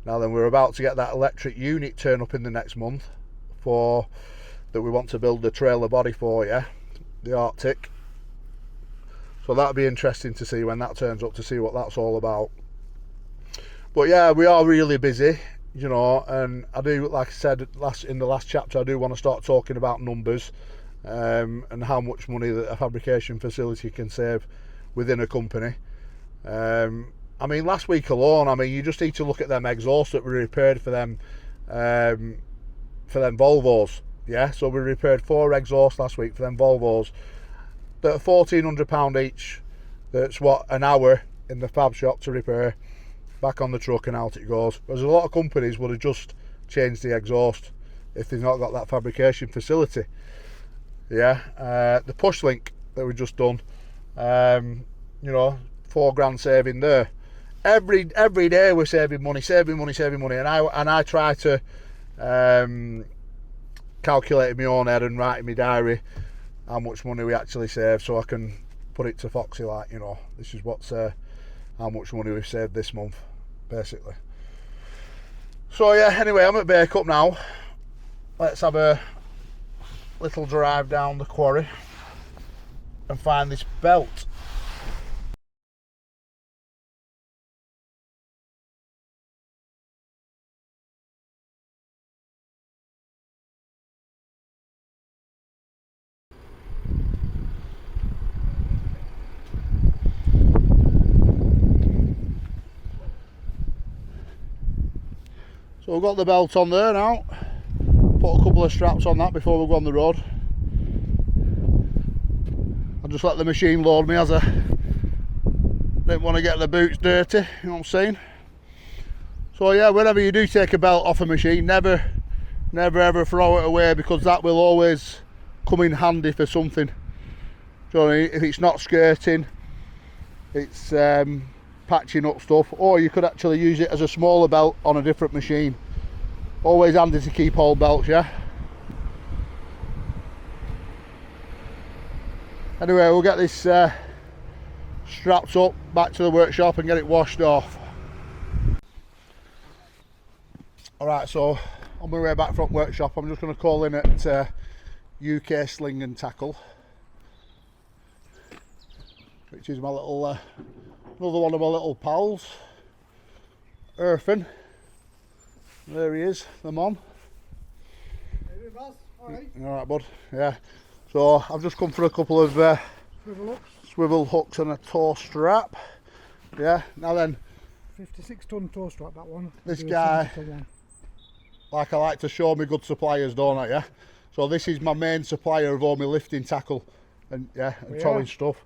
Now then, we're about to get that electric unit turn up in the next month that we want to build the trailer body for, yeah, the Arctic. So that'll be interesting to see when that turns up, to see what that's all about. But yeah, we are really busy, you know, and I do, like I said in the last chapter, I do want to start talking about numbers and how much money that a fabrication facility can save within a company. I mean, last week alone, I mean, you just need to look at them exhausts that we repaired for them Volvos, yeah? So we repaired 4 exhausts last week for them Volvos that are £1,400 each. That's what, an hour in the fab shop to repair, back on the truck and out it goes. Whereas a lot of companies would have just changed the exhaust if they've not got that fabrication facility, yeah? The push link that we've just done, you know, £4 saving there. Every day we're saving money, and I try to calculating my own head and writing my diary how much money we actually save, so I can put it to Foxy, like, you know, this is what's how much money we've saved this month, basically. So yeah, anyway, I'm at Bake Up now. Let's have a little drive down the quarry and find this belt. So we've got the belt on there now. Put a couple of straps on that before we go on the road. I'll just let the machine load me, as I didn't want to get the boots dirty, you know what I'm saying? So yeah, whenever you do take a belt off a machine, never ever throw it away, because that will always come in handy for something. Do you know what I mean? If it's not skirting, it's patching up stuff, or you could actually use it as a smaller belt on a different machine. Always handy to keep old belts, yeah? Anyway, we'll get this strapped up, back to the workshop and get it washed off. Alright, so on my way back from workshop, I'm just going to call in at UK Sling and Tackle, which is my little another one of my little pals, Irfan. There he is, the mon. Alright, bud, yeah. So I've just come for a couple of swivel hooks and a tow strap. Yeah, now then, 56-ton tow strap, that one. This guy, like, I like to show me good suppliers, don't I, yeah? So this is my main supplier of all my lifting tackle and towing stuff.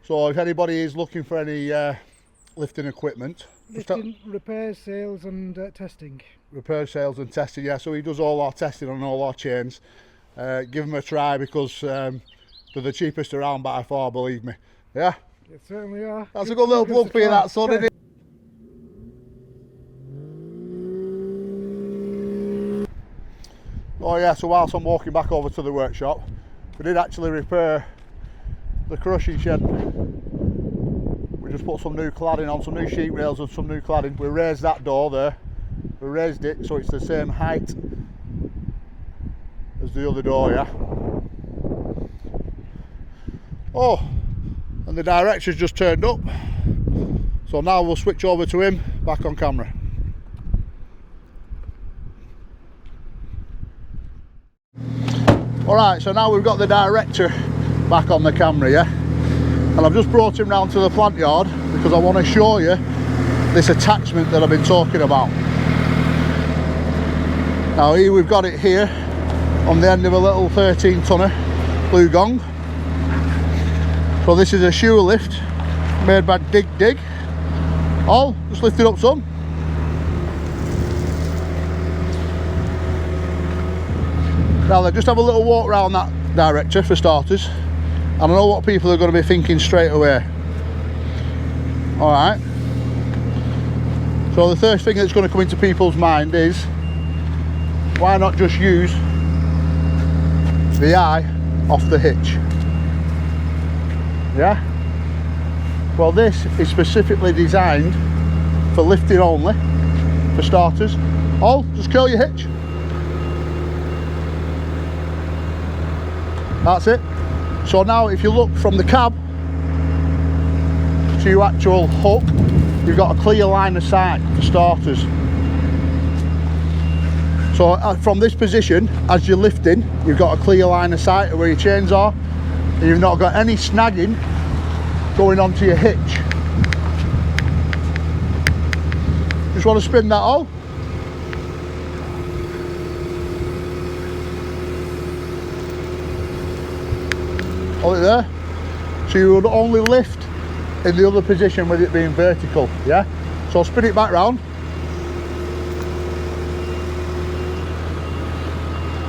So if anybody is looking for any lifting equipment, lifting, repairs, sales and testing. Repair, sales and testing, yeah. So he does all our testing on all our chains. Give them a try, because they're the cheapest around by far, believe me. Yeah? They certainly are. That's a good little plug for you, that, son, isn't it? Oh yeah, so whilst I'm walking back over to the workshop, we did actually repair the crushing shed. We just put some new cladding on, some new sheet rails and some new cladding. We raised that door there. We raised it so it's the same height as the other door, yeah. Oh, and the director's just turned up. So now we'll switch over to him back on camera. Alright, so now we've got the director back on the camera, yeah? And I've just brought him round to the plant yard because I want to show you this attachment that I've been talking about. Now here we've got it here on the end of a little 13-tonner blue gong. So this is a shoe lift made by Dig. Oh, just lift it up some. Now then, just have a little walk around that director for starters, and I know what people are going to be thinking straight away. Alright, so the first thing that's going to come into people's mind is, why not just use the eye off the hitch? Yeah? Well, this is specifically designed for lifting only, for starters. Oh, just curl your hitch. That's it. So now if you look from the cab to your actual hook, you've got a clear line of sight for starters. So from this position, as you're lifting, you've got a clear line of sight of where your chains are, and you've not got any snagging going onto your hitch. Just want to spin that all. Hold it there. So you would only lift in the other position with it being vertical, yeah? So I'll spin it back round.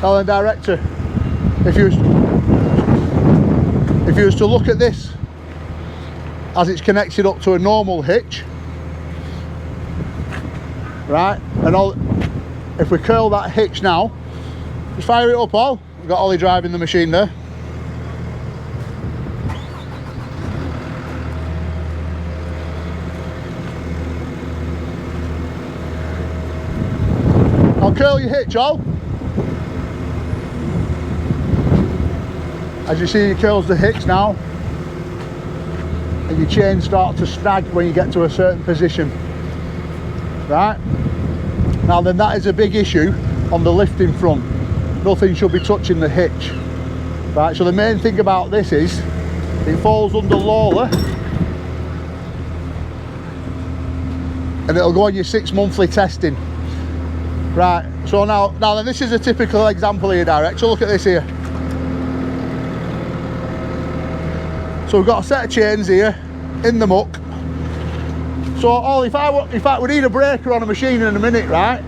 Now then, director, if you was to look at this as it's connected up to a normal hitch, right, and if we curl that hitch now, just fire it up, Paul. We've got Ollie driving the machine there. I'll curl your hitch, Ol. As you see, it curls the hitch now, and your chains start to snag when you get to a certain position. Right? Now then, that is a big issue on the lifting front. Nothing should be touching the hitch. Right, so the main thing about this is it falls under Lawler, and it'll go on your 6 monthly testing. Right, so now then, this is a typical example here, Direct. So look at this here. So we've got a set of chains here in the muck. So Ollie, in fact, we need a breaker on a machine in a minute, right?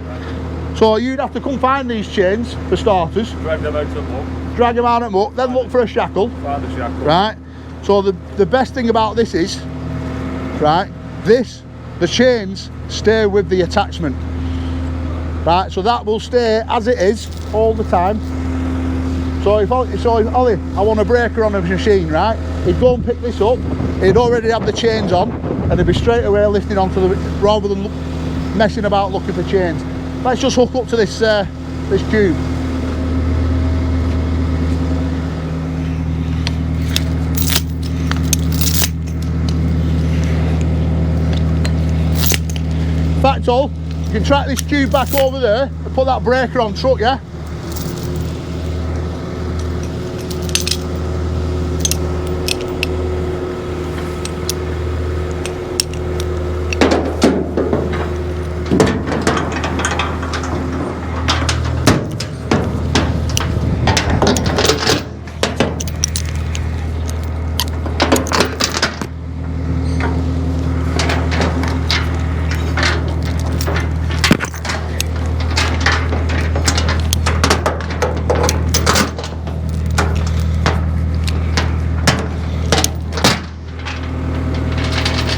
So you'd have to come find these chains for starters. Drag them out of the muck. Drag them out of the muck, then look for a shackle. Find the shackle. Right. So the best thing about this is, right, the chains stay with the attachment. Right, so that will stay as it is all the time. So if Ollie, I want a breaker on a machine, right? He'd go and pick this up. He'd already have the chains on, and he'd be straight away lifting onto the, rather than messing about looking for chains. Let's just hook up to this this tube. In fact, all you can track this tube back over there and put that breaker on truck, yeah?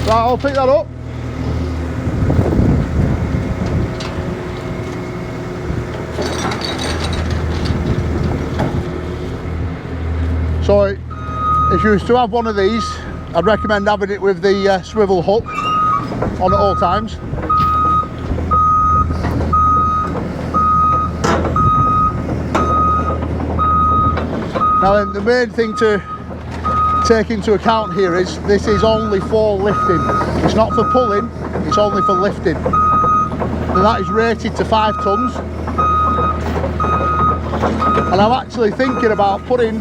Right, I'll pick that up. So if you was to have one of these, I'd recommend having it with the swivel hook on at all times. Now then, the main thing to take into account here is this is only for lifting. It's not for pulling, it's only for lifting. And that is rated to 5 tons. And I'm actually thinking about putting,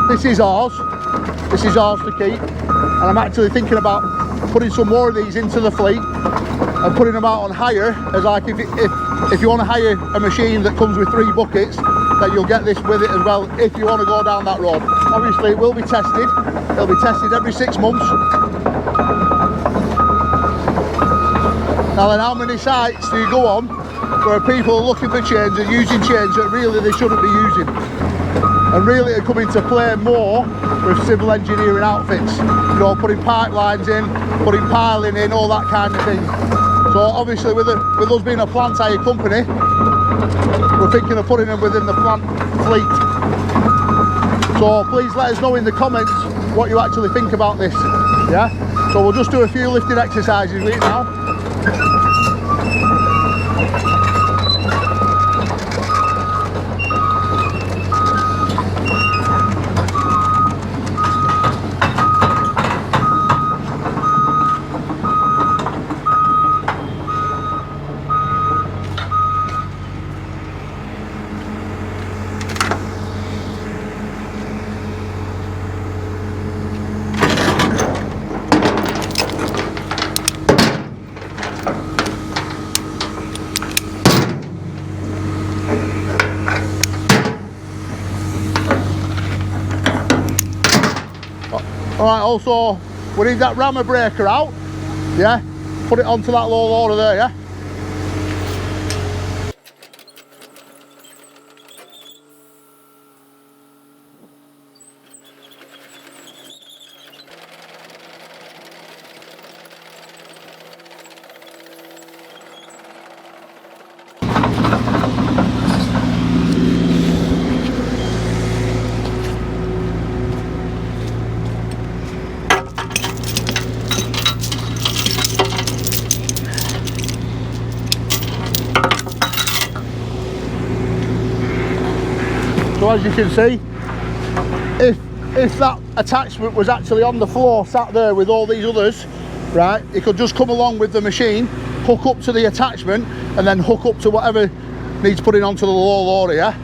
this is ours to keep, and I'm actually thinking about putting some more of these into the fleet and putting them out on hire, as like if you want to hire a machine that comes with 3 buckets, that you'll get this with it as well if you want to go down that road. Obviously it will be tested. It'll be tested every 6 months. Now then, how many sites do you go on where people are looking for chains and using chains that really they shouldn't be using? And really are coming to play more with civil engineering outfits. You know, putting pipelines in, putting piling in, all that kind of thing. So obviously with us being a plant hire company, we're thinking of putting them within the plant fleet. So please let us know in the comments what you actually think about this. Yeah? So we'll just do a few lifting exercises with it now. Alright, also we need that rammer breaker out, yeah? Put it onto that low loader there, yeah? So as you can see, if that attachment was actually on the floor, sat there with all these others, right, it could just come along with the machine, hook up to the attachment, and then hook up to whatever needs putting onto the low loader, yeah?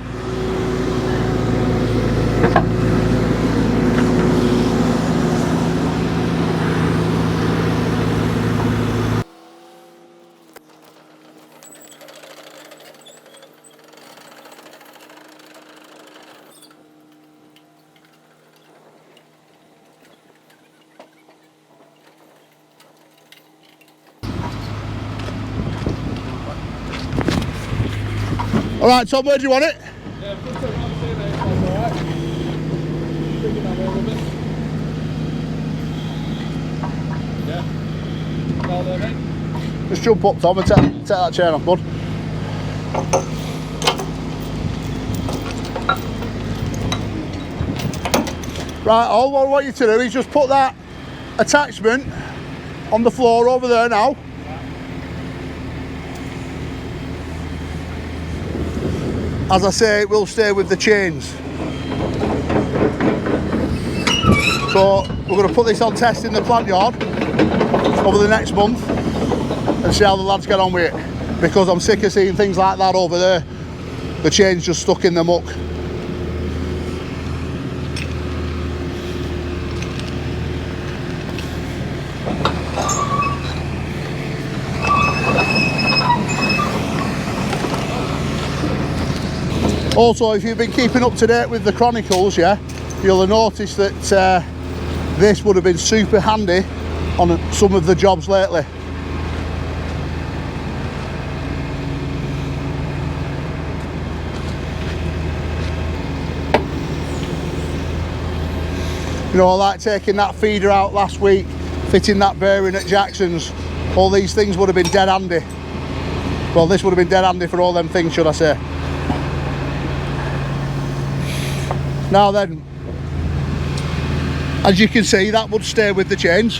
All right, Tom, where do you want it? Yeah, put it on the mate, that's alright. Bring it that way a little bit. Yeah. Down there, mate. Just jump up, Tom, and take that chain off, bud. Right, all what I want you to do is just put that attachment on the floor over there now. As I say, it will stay with the chains. So we're going to put this on test in the plant yard over the next month and see how the lads get on with it, because I'm sick of seeing things like that over there, the chains just stuck in the muck. Also, if you've been keeping up to date with the Chronicles, yeah, you'll have noticed that this would have been super handy on some of the jobs lately. You know, like taking that feeder out last week, fitting that bearing at Jackson's, all these things would have been dead handy. Well, this would have been dead handy for all them things, should I say. Now then, as you can see, that would stay with the chains.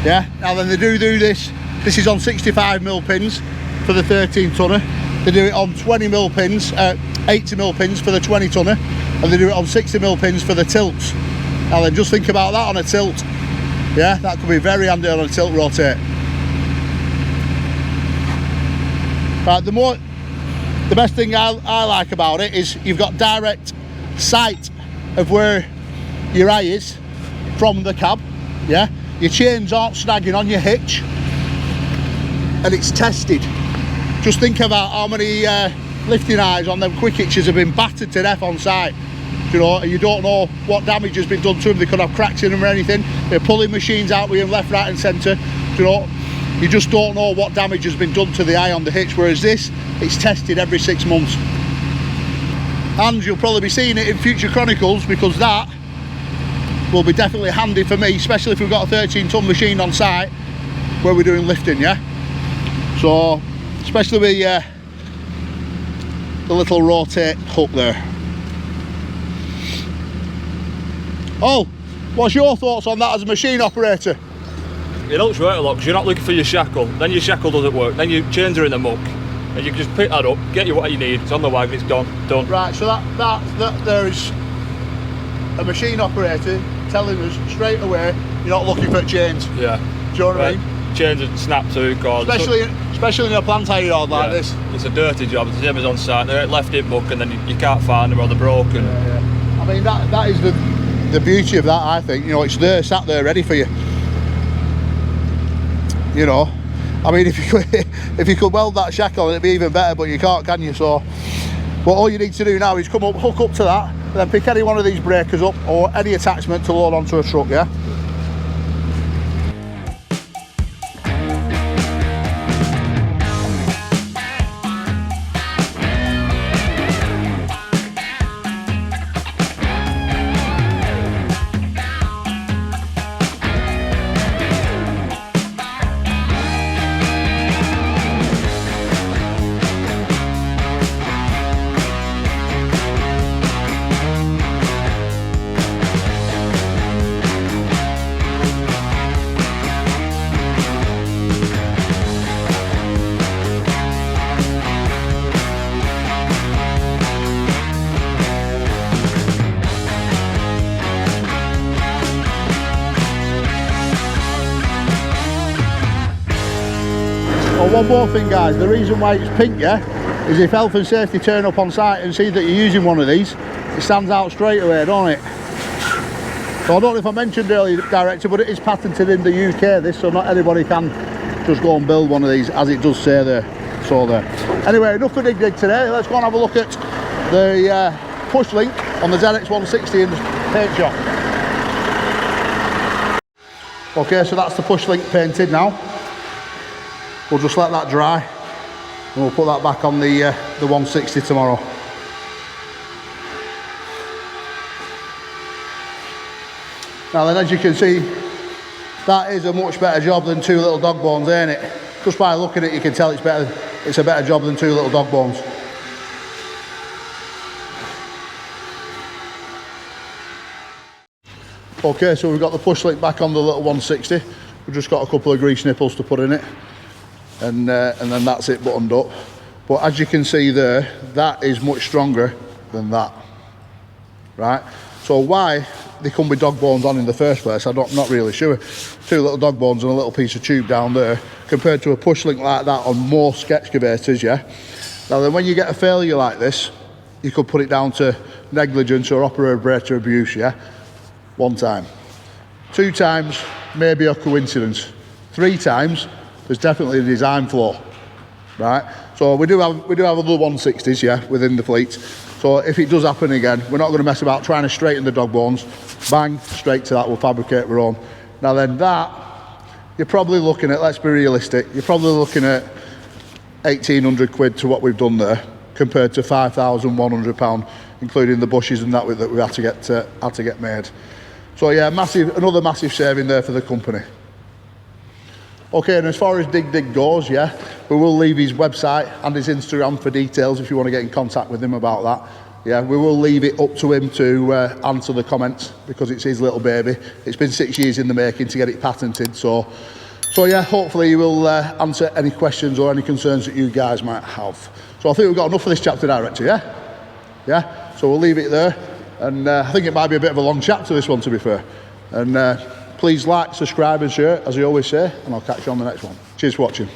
Yeah, now then they do this. This is on 65mm pins for the 13 tonner. They do it on 20mm pins, 80mm pins for the 20 tonner, and they do it on 60mm pins for the tilts. Now then, just think about that on a tilt. Yeah, that could be very handy on a tilt rotate. Right, the best thing I like about it is you've got direct sight of where your eye is from the cab. Yeah, your chains aren't snagging on your hitch, and it's tested. Just think about how many lifting eyes on them quick hitches have been battered to death on site. You know, you don't know what damage has been done to them. They could have cracks in them or anything. They're pulling machines out with them left, right and centre. You know, you just don't know what damage has been done to the eye on the hitch, whereas this, it's tested every 6 months. And you'll probably be seeing it in future Chronicles, because that will be definitely handy for me, especially if we've got a 13-ton machine on site where we're doing lifting, yeah? So, especially with the little rotate hook there. Oh, what's your thoughts on that as a machine operator? It helps you out a lot because you're not looking for your shackle. Then your shackle doesn't work. Then your chains are in the muck. And you can just pick that up, get you what you need. It's on the wagon, it's done. Right, so that there is a machine operator telling us straight away you're not looking for chains. Yeah. Do you know what I mean? Chains are snapped to cords. Especially in a plant yard like this. It's a dirty job. It's the same as on site. They're left in muck and then you can't find them or they're broken. Yeah. I mean, that is the beauty of that, I think. You know, it's there, sat there, ready for you. You know, I mean, if you could weld that shackle, it'd be even better, but you can't, can you? So, well, all you need to do now is come up, hook up to that, and then pick any one of these breakers up or any attachment to load onto a truck, yeah? Oh, one more thing guys, the reason why it's pink, yeah, is if health and safety turn up on site and see that you're using one of these, it stands out straight away, don't it? So I don't know if I mentioned earlier, Director, but it is patented in the UK, this, so not anybody can just go and build one of these, as it does say there. So there. Anyway, enough for Dig today. Let's go and have a look at the push link on the ZX160 in the paint shop. Okay, so that's the push link painted now. We'll just let that dry and we'll put that back on the 160 tomorrow. Now then, as you can see, that is a much better job than two little dog bones, ain't it? Just by looking at it, you can tell it's better. It's a better job than two little dog bones. Okay, so we've got the push link back on the little 160. We've just got a couple of grease nipples to put in it, and then that's it buttoned up. But as you can see there, that is much stronger than that, right? So why they come with dog bones on in the first place, I'm not really sure. Two little dog bones and a little piece of tube down there, compared to a push link like that on most excavators, yeah? Now then, when you get a failure like this, you could put it down to negligence or operator abuse, yeah? One time. Two times, maybe a coincidence. Three times, there's definitely a design flaw, right? So we do have other 160s, yeah, within the fleet. So if it does happen again, we're not going to mess about trying to straighten the dog bones. Bang, straight to that, we'll fabricate our own. Now then, that, you're probably looking at, let's be realistic, you're probably looking at 1,800 quid to what we've done there, compared to £5,100, including the bushes and that we had to get made. So yeah, another massive saving there for the company. Okay, and as far as Dig goes, yeah, we will leave his website and his Instagram for details if you want to get in contact with him about that. Yeah, we will leave it up to him to answer the comments, because it's his little baby. It's been 6 years in the making to get it patented, so yeah, hopefully he will answer any questions or any concerns that you guys might have. So I think we've got enough for this chapter, Director, yeah? Yeah, so we'll leave it there, and I think it might be a bit of a long chapter, this one, to be fair. And please like, subscribe and share, as I always say, and I'll catch you on the next one. Cheers for watching.